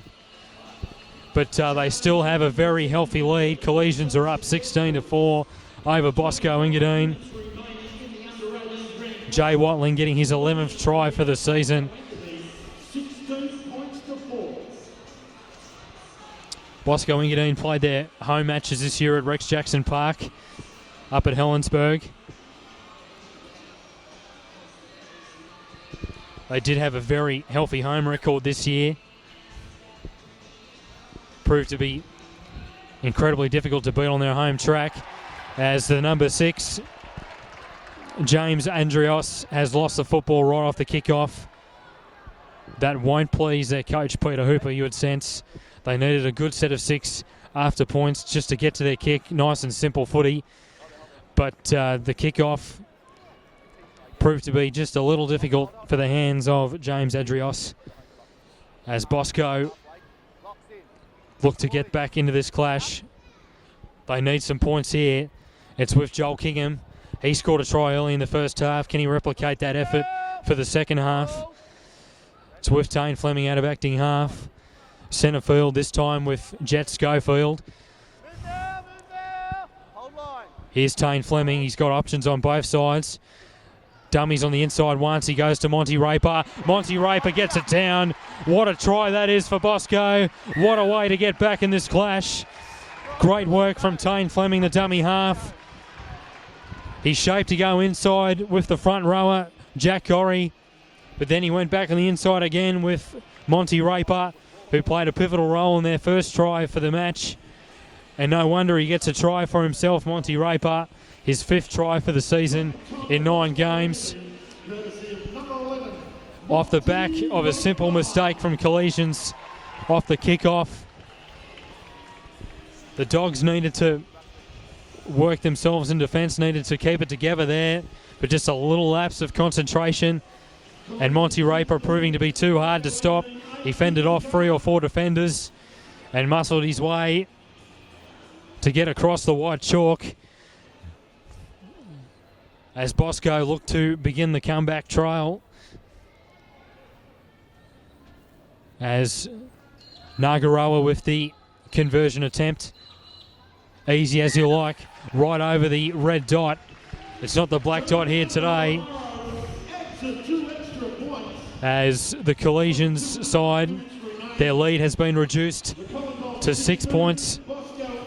But they still have a very healthy lead. Collegians are up 16-4 over Bosco Engadine. Jay Watling getting his 11th try for the season. Bosco Engadine played their home matches this year at Rex Jackson Park up at Helensburgh. They did have a very healthy home record this year. Proved to be incredibly difficult to beat on their home track, as the number 6, James Andrios, has lost the football right off the kickoff. That won't please their coach, Peter Hooper, you would sense. They needed a good set of 6 after points just to get to their kick. Nice and simple footy. But the kickoff proved to be just a little difficult for the hands of James Andrios, as Bosco look to get back into this clash. They need some points here. It's with Joel Kingham. He scored a try early in the first half. Can he replicate that effort for the second half? It's with Tane Fleming out of acting half. Centre field this time with Jet Schofield. Here's Tane Fleming. He's got options on both sides. Dummies on the inside once. He goes to Monty Raper. Monty Raper gets it down. What a try that is for Bosco. What a way to get back in this clash. Great work from Tane Fleming, the dummy half. He's shaped to go inside with the front rower, Jack Gorry. But then he went back on the inside again with Monty Raper, who played a pivotal role in their first try for the match. And no wonder he gets a try for himself, Monty Raper. His 5th try for the season in 9 games. Off the back of a simple mistake from Collegians off the kickoff. The Dogs needed to work themselves in defence, needed to keep it together there, but just a little lapse of concentration. And Monty Raper proving to be too hard to stop. He fended off 3 or 4 defenders and muscled his way to get across the white chalk, as Bosco looked to begin the comeback trail. As Nagaroa with the conversion attempt. Easy as you like, right over the red dot. It's not the black dot here today, as the Collegians side, their lead has been reduced to 6 points.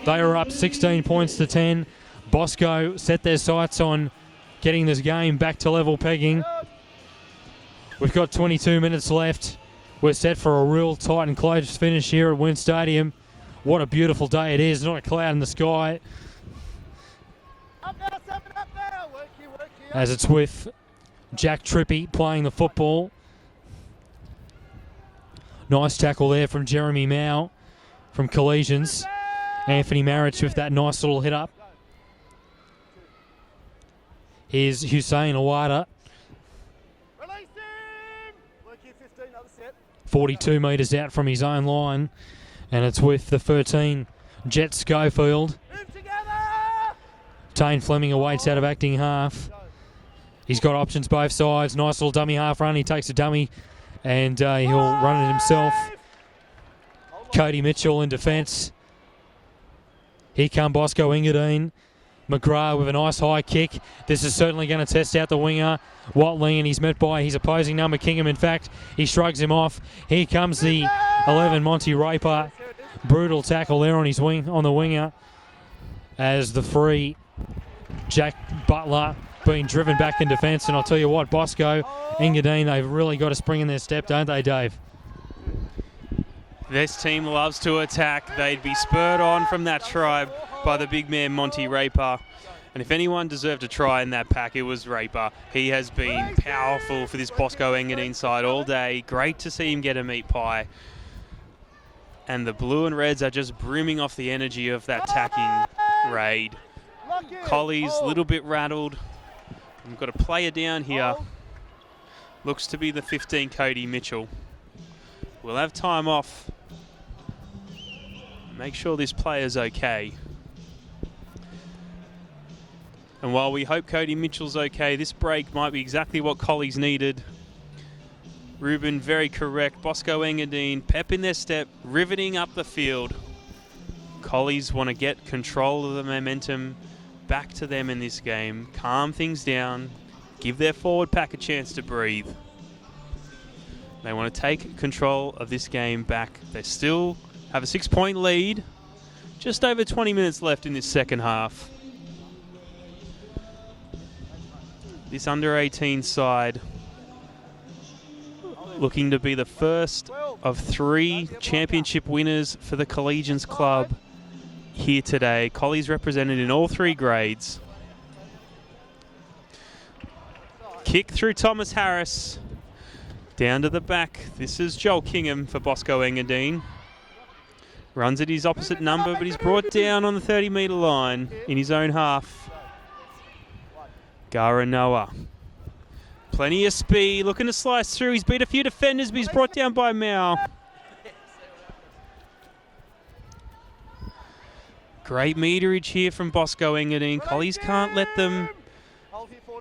They are up 16 points to 10. Bosco set their sights on getting this game back to level pegging. We've got 22 minutes left. We're set for a real tight and close finish here at Wynn Stadium. What a beautiful day it is, not a cloud in the sky. As it's with Jack Trippy playing the football. Nice tackle there from Jeremy Mao from Collegians. Anthony Marich with that nice little hit up. Here's Hussein Awada. 42 metres out from his own line. And it's with the 13, Jet Schofield. Tane Fleming awaits out of acting half. He's got options both sides. Nice little dummy half run. He takes a dummy and he'll run it himself. Cody Mitchell in defence. Here come Bosco Engadine. McGrath with a nice high kick. This is certainly going to test out the winger, Watling, and he's met by his opposing number, Kingham. In fact, he shrugs him off. Here comes the 11, Monty Raper. Brutal tackle there on his wing, on the winger, as the free Jack Butler being driven back in defence. And I'll tell you what, Bosco, Engadine, they've really got a spring in their step, don't they, Dave? This team loves to attack. They'd be spurred on from that try by the big man, Monty Raper. And if anyone deserved a try in that pack, it was Raper. He has been powerful for this Bosco Engadine side all day. Great to see him get a meat pie. And the blue and reds are just brimming off the energy of that attacking raid. Collies, a little bit rattled. We've got a player down here. Looks to be the 15, Cody Mitchell. We'll have time off. Make sure this player's okay. And while we hope Cody Mitchell's okay, this break might be exactly what Collies needed. Ruben, very correct. Bosco Engadine, pep in their step, riveting up the field. Collies want to get control of the momentum back to them in this game, calm things down, give their forward pack a chance to breathe. They want to take control of this game back. They still have a 6-point lead. Just over 20 minutes left in this second half. This under-18 side looking to be the first of 3 championship winners for the Collegians club here today. Collies represented in all 3 grades. Kick through Thomas Harris. Down to the back. This is Joel Kingham for Bosco Engadine. Runs at his opposite number, but he's brought down on the 30-metre line in his own half. Gara Noah. Plenty of speed, looking to slice through. He's beat a few defenders, but he's brought down by Mao. Great meterage here from Bosco Engadine. Collies can't let them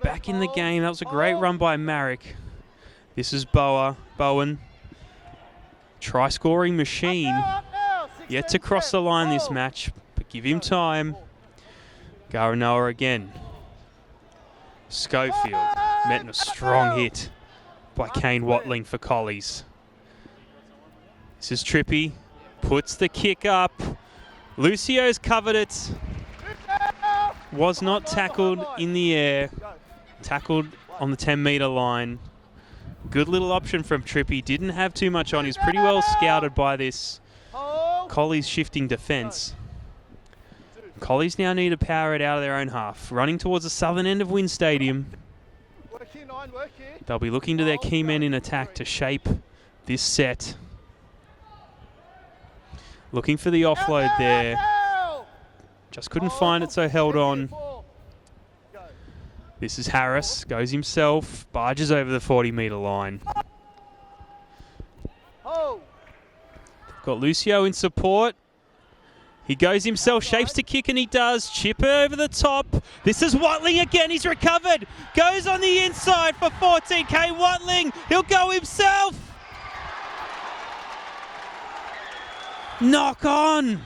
back in the game. That was a great run by Marek. This is Bowen. Try-scoring machine. Yet to cross the line this match, but give him time. Gara Noah again. Schofield met in a strong hit by Kane Watling for Collies. This is Trippy, puts the kick up. Lucio's covered it. Was not tackled in the air. Tackled on the 10-metre line. Good little option from Trippy. Didn't have too much on. He was pretty well scouted by this Collies shifting defence. Collies now need to power it out of their own half. Running towards the southern end of Wynn Stadium. They'll be looking to their key men in attack to shape this set. Looking for the offload there. Just couldn't find it, so held on. This is Harris. Goes himself. Barges over the 40-metre line. Got Lucio in support. He goes himself, shapes to kick, and he does. Chipper over the top. This is Watling again. He's recovered. Goes on the inside for 14K Watling. He'll go himself. Knock on.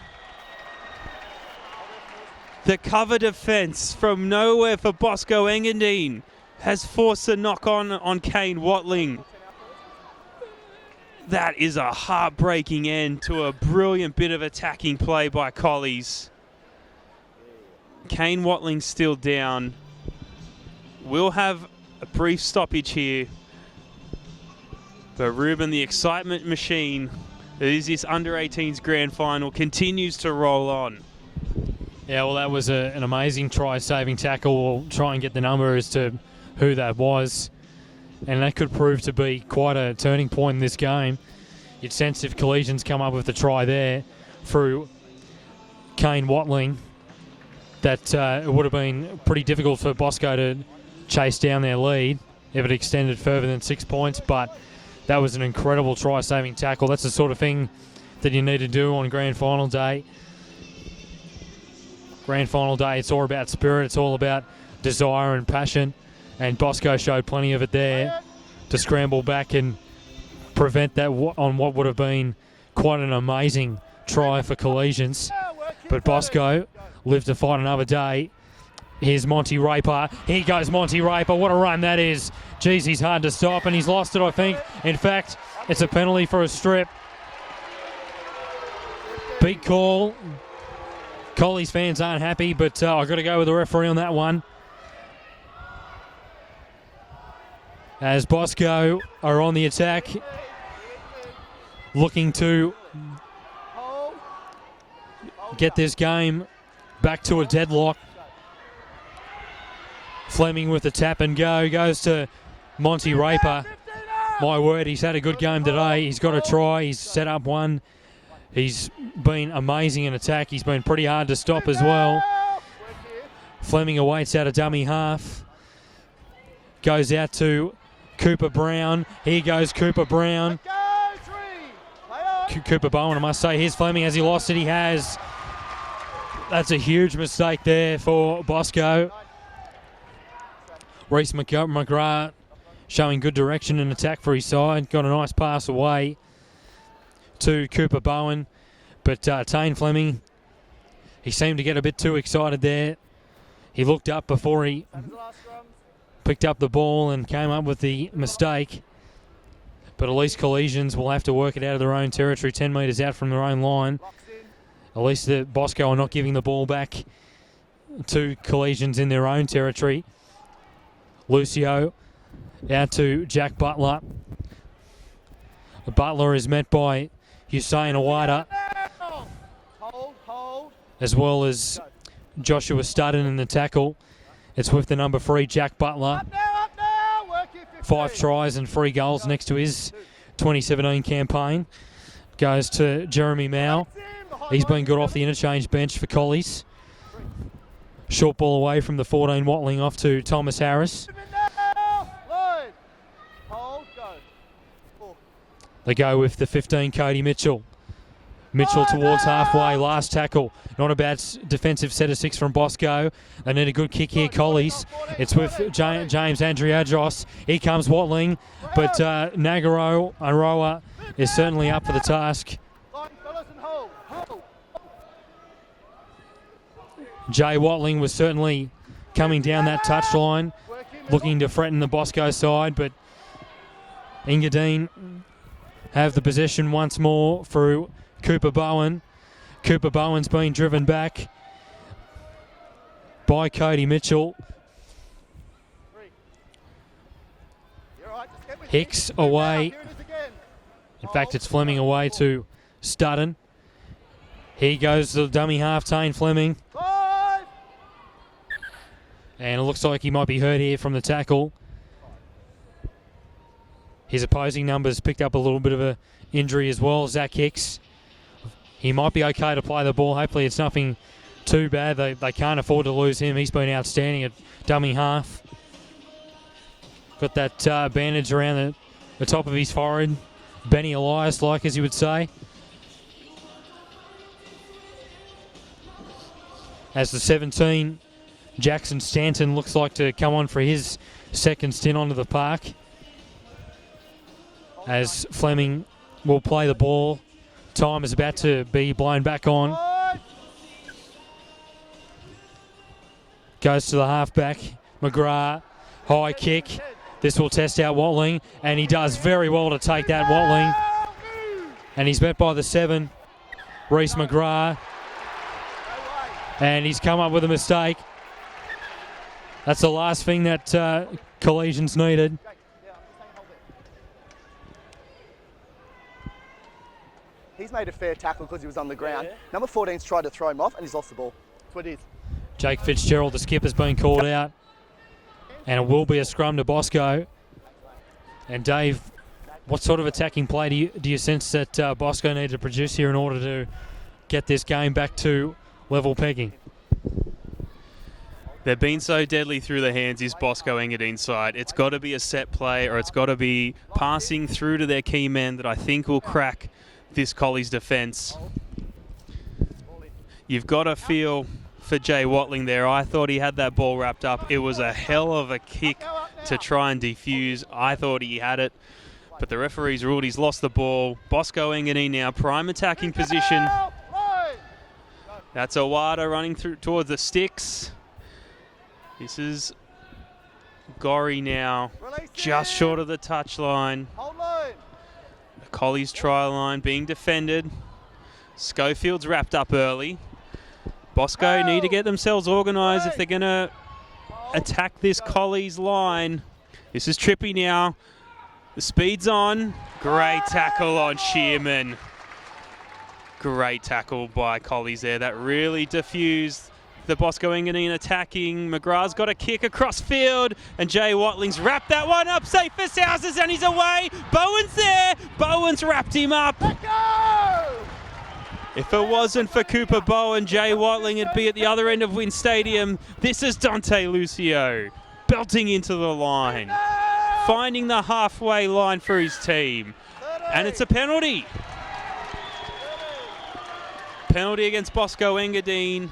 The cover defence from nowhere for Bosco Engadine has forced a knock on Kane Watling. That is a heartbreaking end to a brilliant bit of attacking play by Collies. Kane Watling still down. We'll have a brief stoppage here. But Ruben, the excitement machine that is this under-18s grand final, continues to roll on. Yeah, well, that was an amazing try-saving tackle. We'll try and get the number as to who that was. And that could prove to be quite a turning point in this game. You'd sense if Collegians come up with a try there through Kane Watling, that it would have been pretty difficult for Bosco to chase down their lead if it extended further than 6 points. But that was an incredible try-saving tackle. That's the sort of thing that you need to do on grand final day. Grand final day, it's all about spirit. It's all about desire and passion. And Bosco showed plenty of it there to scramble back and prevent that on what would have been quite an amazing try for Collegians. But Bosco lived to fight another day. Here's Monty Raper. Here goes Monty Raper. What a run that is. Geez, he's hard to stop, and he's lost it, I think. In fact, it's a penalty for a strip. Big call. Collies fans aren't happy, but I've got to go with the referee on that one. as Bosco are on the attack, looking to get this game back to a deadlock. Fleming with the tap and go, goes to Monty Raper. My word, he's had a good game today. He's got a try, he's set up one. He's been amazing in attack. He's been pretty hard to stop as well. Fleming awaits out a dummy half. Goes out to Cooper Brown. Here goes Cooper Brown. Cooper Bowen, I must say. Here's Fleming. Has he lost it? He has. That's a huge mistake there for Bosco. Reece McGrath showing good direction and attack for his side. Got a nice pass away to Cooper Bowen. But Tane Fleming, he seemed to get a bit too excited there. He looked up before he picked up the ball and came up with the mistake. But at least Collegians will have to work it out of their own territory, 10 metres out from their own line. At least the Bosco are not giving the ball back to Collegians in their own territory. Lucio out to Jack Butler. Butler is met by Hussein Awada, as well as Joshua Studden in the tackle. It's with the number 3, Jack Butler. 5 tries and 3 goals next to his 2017 campaign. Goes to Jeremy Mao. He's been good off the interchange bench for Collies. Short ball away from the 14, Watling off to Thomas Harris. They go with the 15, Cody Mitchell. Mitchell towards halfway, last tackle. Not a bad defensive set of 6 from Bosco. They need a good kick here, Collies. It's with James Andriadros. Here comes Watling, but Nagaro Aroa is certainly up for the task. Jay Watling was certainly coming down that touchline, looking to threaten the Bosco side, but Engadine have the possession once more through Cooper Bowen. Cooper Bowen's been driven back by Cody Mitchell. Hicks away. In fact, it's Fleming away to Studden. Here goes the dummy half, Tane Fleming. And it looks like he might be hurt here from the tackle. His opposing numbers picked up a little bit of an injury as well, Zach Hicks. He might be okay to play the ball. Hopefully it's nothing too bad. They can't afford to lose him. He's been outstanding at dummy half. Got that bandage around the top of his forehead. Benny Elias-like, as you would say. As the 17, Jackson Stanton looks like to come on for his second stint onto the park. As Fleming will play the ball. Time is about to be blown back on. Goes to the halfback. McGrath, high kick. This will test out Watling, and he does very well to take that, Watling. And he's met by the 7, Reece McGrath. And he's come up with a mistake. That's the last thing that Collegians needed. He's made a fair tackle because he was on the ground. Number 14's tried to throw him off and he's lost the ball. That's what it is. Jake Fitzgerald, the skip, has been called out. And it will be a scrum to Bosco. And Dave, what sort of attacking play do you sense that Bosco need to produce here in order to get this game back to level pegging? They've been so deadly through the hands, this Bosco Engadine side. It's got to be a set play, or it's got to be passing through to their key men that I think will crack this Collies defence. You've got to feel for Jay Watling there. I thought he had that ball wrapped up. It was a hell of a kick to try and defuse. I thought he had it, but the referees ruled he's lost the ball. Bosco Engadine now, prime attacking position. That's Awada running through towards the sticks. This is Gorry now, just short of the touchline. The Collies try line being defended. Schofield's wrapped up early. Bosco need to get themselves organised if they're going to attack this Collies line. This is Trippy now. The speed's on. Great tackle on Shearman. Great tackle by Collies there. That really diffused the Bosco Engadine attacking. McGrath's got a kick across field, and Jay Watling's wrapped that one up safe for Sousers, and he's away. Bowen's there. Bowen's wrapped him up. If it wasn't for Cooper Bowen, Jay Watling would be at the other end of Wynn Stadium. This is Dante Lucio belting into the line, finding the halfway line for his team, and it's a penalty. Penalty against Bosco Engadine,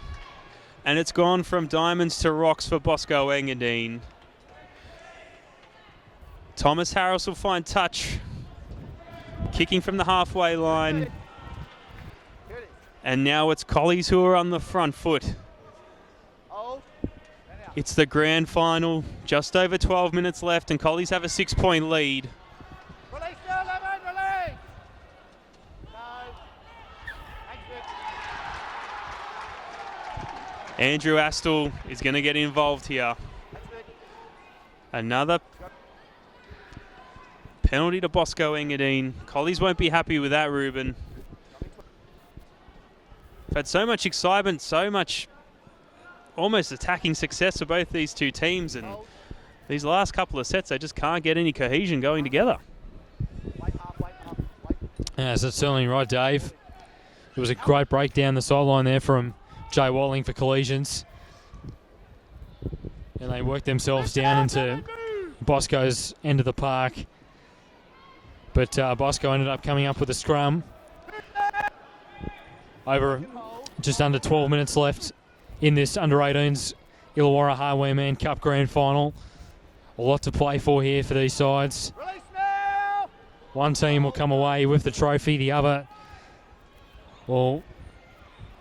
and it's gone from diamonds to rocks for Bosco Engadine. Thomas Harris will find touch, kicking from the halfway line. And now it's Collies who are on the front foot. It's the grand final, just over 12 minutes left, and Collies have a 6-point lead. Andrew Astle is going to get involved here. Another penalty to Bosco Engadine. Collies won't be happy with that, Ruben. We've had so much excitement, so much almost attacking success for both these two teams, and these last couple of sets, they just can't get any cohesion going together. Yeah, that's certainly right, Dave. It was a great break down the sideline there from Jay Watling for Collegians. And they worked themselves down into Bosco's end of the park. But Bosco ended up coming up with a scrum. Over just under 12 minutes left in this under-18s Illawarra Highwayman Cup Grand Final. A lot to play for here for these sides. One team will come away with the trophy, the other will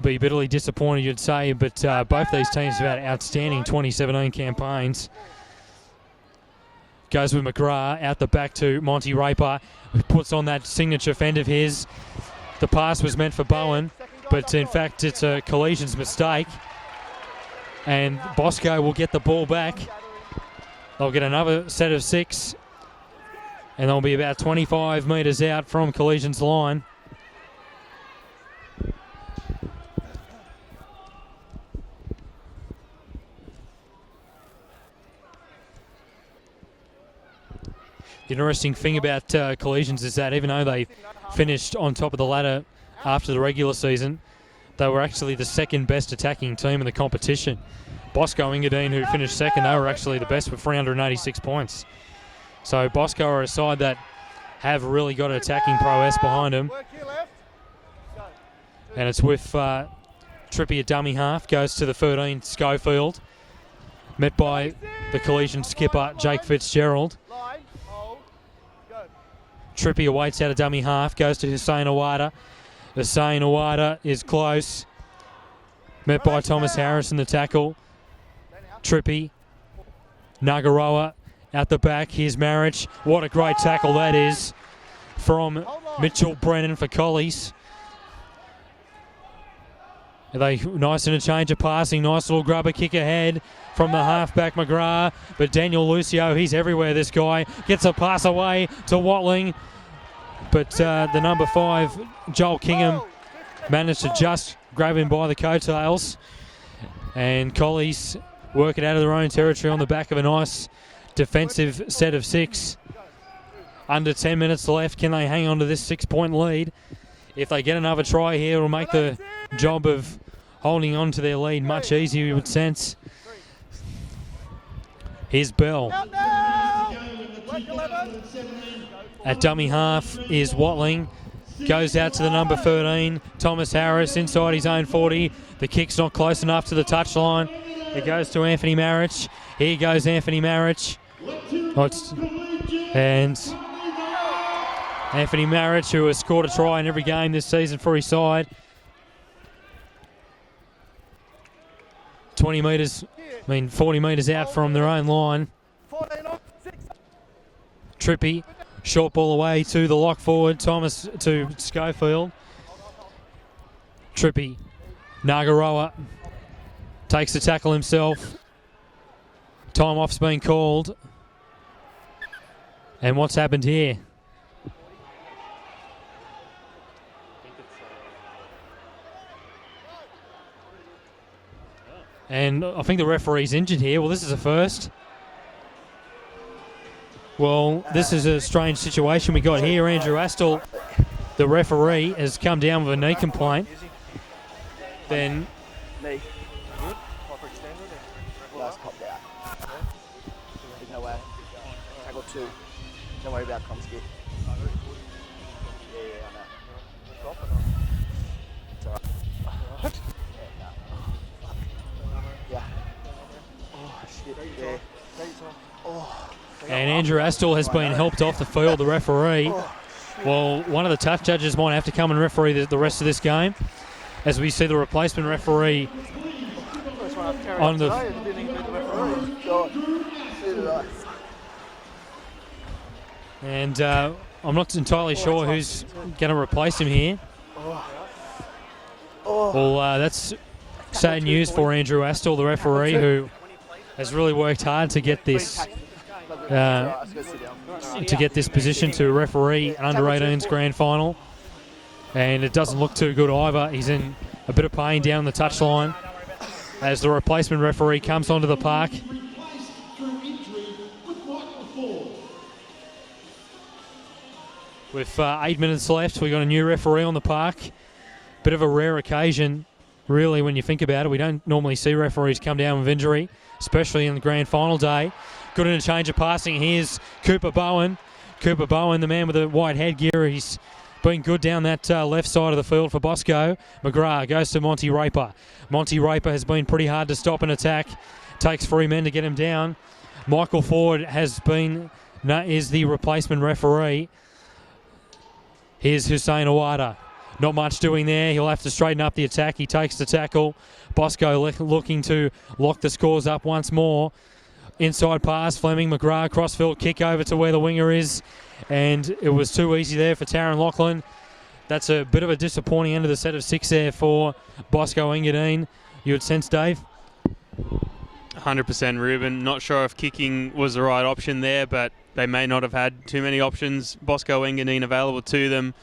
be bitterly disappointed, you'd say, but both these teams have had outstanding 2017 campaigns. Goes with McGrath out the back to Monty Raper, who puts on that signature fend of his. The pass was meant for Bowen, but in fact it's a Collegians mistake, and Bosco will get the ball back. They'll get another set of 6, and they'll be about 25 metres out from Collegians line. The interesting thing about Collegians is that even though they finished on top of the ladder after the regular season, they were actually the second best attacking team in the competition. Bosco Engadine, who finished second, they were actually the best with 386 points. So Bosco are a side that have really got attacking prowess behind them. And it's with Trippy at dummy half, goes to the 13, Schofield, met by the Collegian skipper, Jake Fitzgerald. Trippy awaits out a dummy half, goes to Hussein Awada. Hussein Awada is close. Met by Thomas Harris in the tackle. Trippy. Nagaroa out the back. Here's Marich. What a great tackle that is from Mitchell Brennan for Collies. They nice interchange of passing. Nice little grubber kick ahead from the halfback McGrath. But Daniel Lucio, he's everywhere, this guy. Gets a pass away to Watling. But the number 5, Joel Kingham, managed to just grab him by the coattails. And Collies work it out of their own territory on the back of a nice defensive set of 6. Under 10 minutes left. Can they hang on to this 6-point lead? If they get another try here, it'll make the job of holding on to their lead much easier, you would sense. Here's Bell. At dummy half is Watling. Goes out to the number 13, Thomas Harris, inside his own 40. The kick's not close enough to the touchline. It goes to Anthony Marich. Here goes Anthony Marich. And Anthony Marich, who has scored a try in every game this season for his side. 40 metres out from their own line. Trippy, short ball away to the lock forward, Thomas to Schofield. Trippy, Nagaroa takes the tackle himself. Time off's been called. And what's happened here? And I think the referee's injured here. Well, this is a first. Well, this is a strange situation we got here. Andrew Astle, the referee, has come down with a knee complaint. Then Knee. Last popped out. There's no way. Tackle 2. Don't worry about comms gear. Yeah, I know. It's alright. Yeah. Oh, shit. Yeah. Oh. and Andrew Astle has been helped off the field, the referee. Well, one of the tough judges might have to come and referee the rest of this game, as we see the replacement referee on the... And I'm not entirely sure who's going to replace him here. Well, that's sad news for Andrew Astle, the referee, who has really worked hard to get this position to referee an under-18s grand final, and it doesn't look too good either. He's in a bit of pain down the touchline as the replacement referee comes onto the park. With 8 minutes left, we've got a new referee on the park. Bit of a rare occasion, really, when you think about it. We don't normally see referees come down with injury, especially in the grand final day. Good interchange of passing. Here's Cooper Bowen. Cooper Bowen, the man with the white headgear, he's been good down that left side of the field for Bosco. McGrath goes to Monty Raper. Monty Raper has been pretty hard to stop an attack. Takes 3 men to get him down. Michael Ford is the replacement referee. Here's Hussein Awada. Not much doing there. He'll have to straighten up the attack. He takes the tackle. Bosco looking to lock the scores up once more. Inside pass, Fleming, McGrath, crossfield kick over to where the winger is. And it was too easy there for Taron Lachlan. That's a bit of a disappointing end of the set of 6 there for Bosco Engadine. You would sense, Dave? 100% Ruben. Not sure if kicking was the right option there, but they may not have had too many options. Bosco Engadine available to them.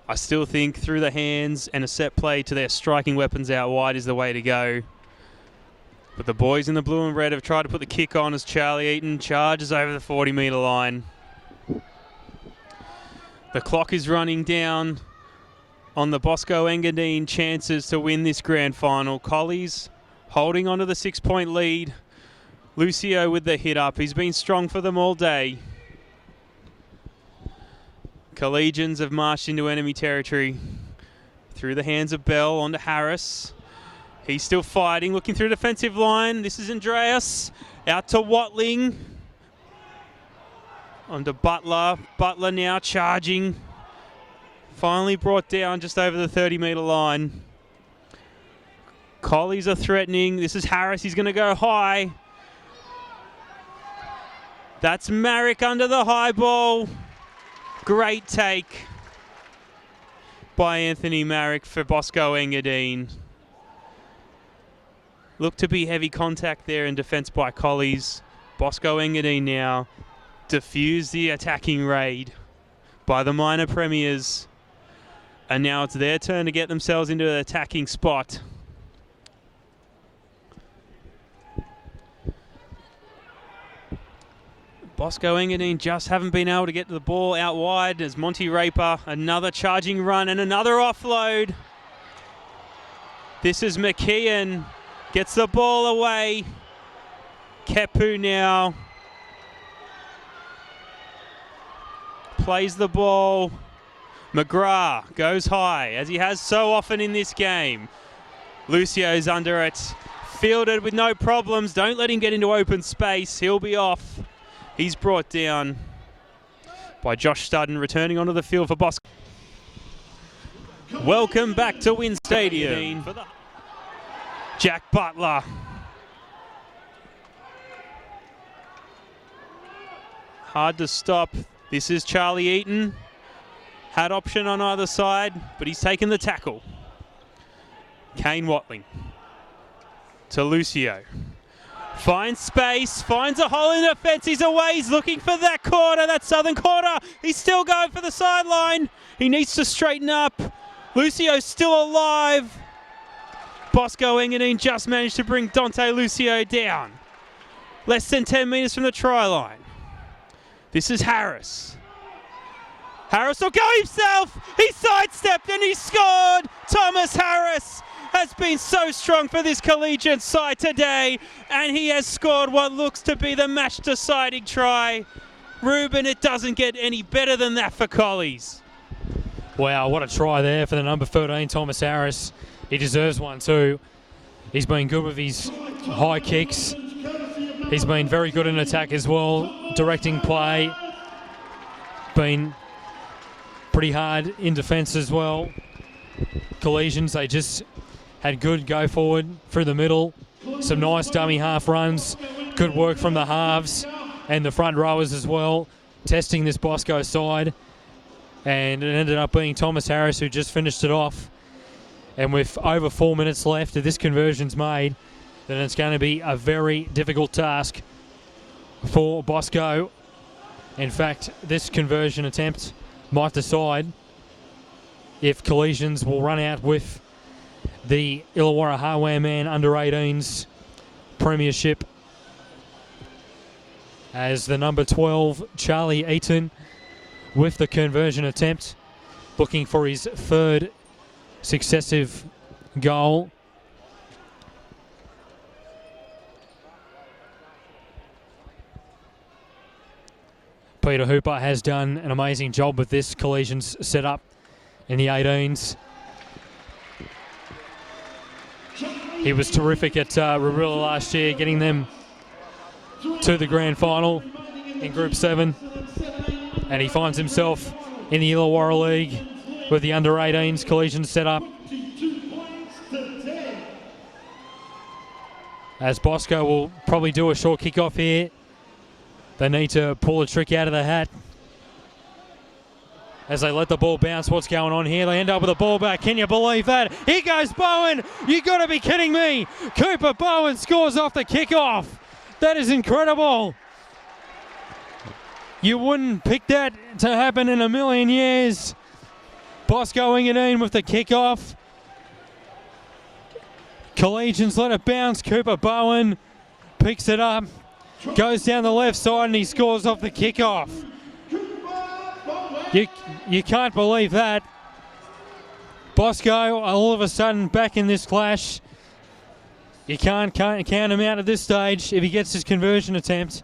I still think through the hands and a set play to their striking weapons out wide is the way to go. But the boys in the blue and red have tried to put the kick on as Charlie Eaton charges over the 40-metre line. The clock is running down on the Bosco Engadine chances to win this grand final. Collings holding onto the 6-point lead. Lucio with the hit up. He's been strong for them all day. Collegians have marched into enemy territory. Through the hands of Bell onto Harris. He's still fighting, looking through the defensive line. This is Andreas. Out to Watling. Onto Butler. Butler now charging. Finally brought down just over the 30-metre line. Collies are threatening. This is Harris. He's going to go high. That's Marek under the high ball. Great take by Anthony Marek for Bosco Engadine. Looked to be heavy contact there in defence by Collings. Bosco Engadine now diffuse the attacking raid by the minor premiers. And now it's their turn to get themselves into an attacking spot. Bosco Engadine just haven't been able to get the ball out wide as Monty Raper, another charging run and another offload. This is McKeon, gets the ball away. Kepu now plays the ball. McGrath goes high, as he has so often in this game. Lucio's under it, fielded with no problems. Don't let him get into open space, he'll be off. He's brought down by Josh Studden, returning onto the field for Bosco. Welcome back to Wynn Stadium. Jack Butler. Hard to stop. This is Charlie Eaton. Had option on either side, but he's taken the tackle. Kane Watling to Lucio. Finds space, finds a hole in the fence. He's away. He's looking for that corner, that southern corner. He's still going for the sideline. He needs to straighten up. Lucio's still alive. Bosco Engadine just managed to bring Dante Lucio down. Less than 10 metres from the try line. This is Harris. Harris will go himself. He sidestepped and he scored. Thomas Harris has been so strong for this Collegians side today, and he has scored what looks to be the match-deciding try. Ruben, it doesn't get any better than that for Collies. Wow, what a try there for the number 13, Thomas Harris. He deserves one too. He's been good with his high kicks. He's been very good in attack as well, directing play. Been pretty hard in defence as well. Collegians, they just had good go forward through the middle. Some nice dummy half runs. Good work from the halves and the front rowers as well, testing this Bosco side. And it ended up being Thomas Harris who just finished it off. And with over 4 minutes left, if this conversion's made, then it's going to be a very difficult task for Bosco. In fact, this conversion attempt might decide if Collegians will run out with the Illawarra Hardware Man under-18s premiership, as the number 12, Charlie Eaton, with the conversion attempt, looking for his third successive goal. Peter Hooper has done an amazing job with this Collegians setup in the 18s. He was terrific at Rarilla last year, getting them to the grand final in Group 7. And he finds himself in the Illawarra League with the under-18s Collegians setup. As Bosco will probably do a short kickoff here. They need to pull a trick out of the hat as they let the ball bounce. What's going on here? They end up with a ball back. Can you believe that? Here goes Bowen. You got to be kidding me. Cooper Bowen scores off the kickoff. That is incredible. You wouldn't pick that to happen in a million years. Bosco Engadine with the kickoff. Collegians let it bounce. Cooper Bowen picks it up. Goes down the left side and he scores off the kickoff. You can't believe that. Bosco all of a sudden back in this clash. You can't count him out at this stage if he gets his conversion attempt.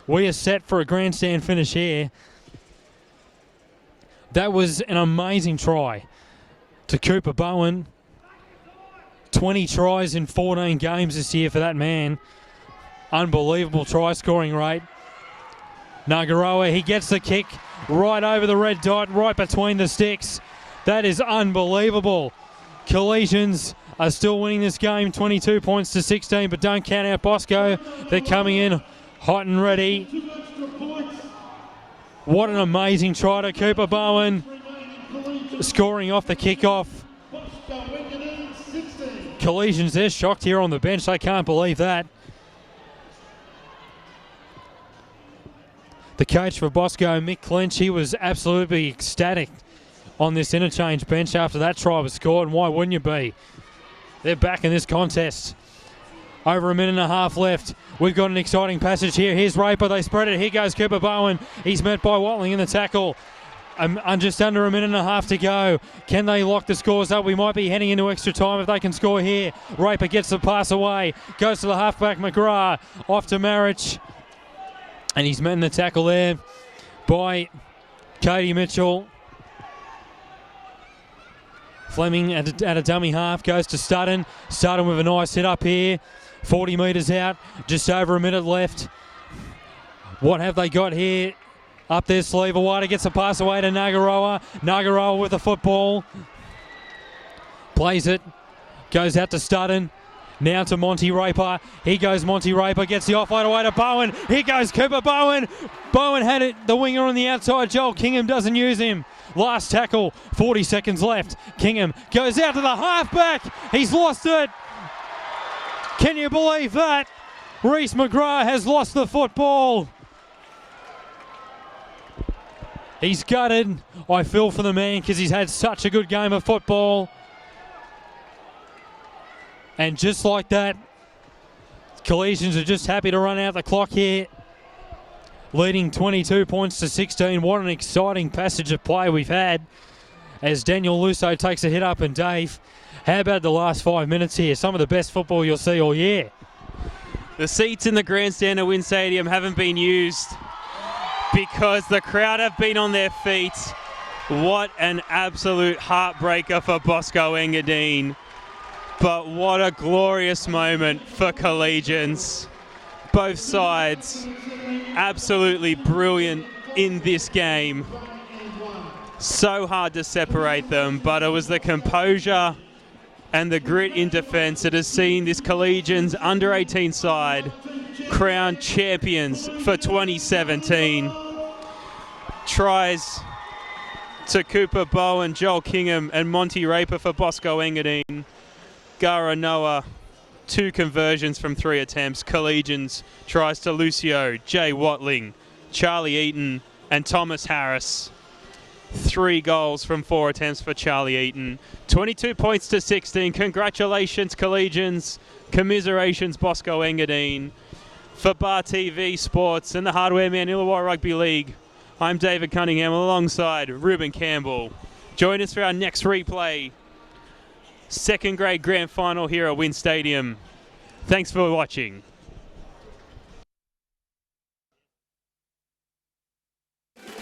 We are set for a grandstand finish here. That was an amazing try to Cooper Bowen. 20 tries in 14 games this year for that man. Unbelievable try scoring rate. Nagaroa, he gets the kick right over the red dot, right between the sticks. That is unbelievable. Collegians are still winning this game, 22 points to 16, but don't count out Bosco. They're coming in hot and ready. What an amazing try to Cooper Bowen, scoring off the kickoff. Collegians, they're shocked here on the bench. They can't believe that. The coach for Bosco, Mick Clinch, he was absolutely ecstatic on this interchange bench after that try was scored, and why wouldn't you be? They're back in this contest. Over a minute and a half left. We've got an exciting passage here. Here's Raper. They spread it. Here goes Cooper Bowen. He's met by Watling in the tackle. Just under a minute and a half to go. Can they lock the scores up? We might be heading into extra time if they can score here. Raper gets the pass away. Goes to the halfback McGrath. Off to Marich. And he's met in the tackle there by Cody Mitchell. Fleming at a dummy half goes to Studden. Studden with a nice hit up here. 40 metres out. Just over a minute left. What have they got here? Up their sleeve. Awada gets a pass away to Nagaroa. Nagaroa with the football. Plays it. Goes out to Studden. Now to Monty Raper. Here goes Monty Raper. Gets the offload away to Bowen. Here goes Cooper Bowen. Bowen had it. The winger on the outside. Joel Kingham doesn't use him. Last tackle. 40 seconds left. Kingham goes out to the halfback. He's lost it. Can you believe that? Reece McGrath has lost the football. He's gutted. I feel for the man because he's had such a good game of football. And just like that, Collegians are just happy to run out the clock here. Leading 22 points to 16. What an exciting passage of play we've had as Daniel Lusso takes a hit up. And Dave, how about the last 5 minutes here? Some of the best football you'll see all year. The seats in the grandstand at Wynn Stadium haven't been used because the crowd have been on their feet. What an absolute heartbreaker for Bosco Engadine. But what a glorious moment for Collegians. Both sides absolutely brilliant in this game. So hard to separate them, but it was the composure and the grit in defence that has seen this Collegians under-18 side crowned champions for 2017. Tries to Cooper Bowen, Joel Kingham and Monty Raper for Bosco Engadine. Gara Noah, 2 conversions from 3 attempts. Collegians tries to Lucio, Jay Watling, Charlie Eaton and Thomas Harris. 3 goals from 4 attempts for Charlie Eaton. 22 points to 16. Congratulations, Collegians. Commiserations, Bosco Engadine. For Bar TV Sports and the Hardware Man Illawarra Rugby League, I'm David Cunningham alongside Ruben Campbell. Join us for our next replay. Second grade grand final here at Wynn Stadium. Thanks for watching.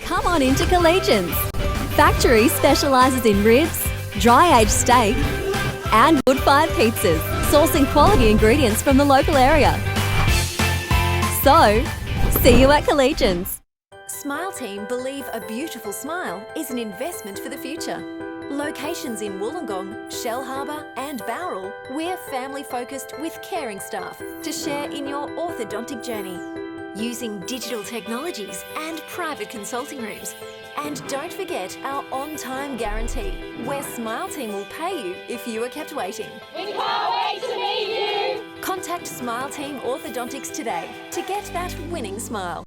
Come on into Collegians. Factory specialises in ribs, dry-aged steak and wood-fired pizzas, sourcing quality ingredients from the local area. So, see you at Collegians. Smile Team believe a beautiful smile is an investment for the future. Locations in Wollongong, Shell Harbour and Bowral, we're family-focused with caring staff to share in your orthodontic journey. Using digital technologies and private consulting rooms. And don't forget our on-time guarantee, where Smile Team will pay you if you are kept waiting. We can't wait to meet you. Contact Smile Team Orthodontics today to get that winning smile.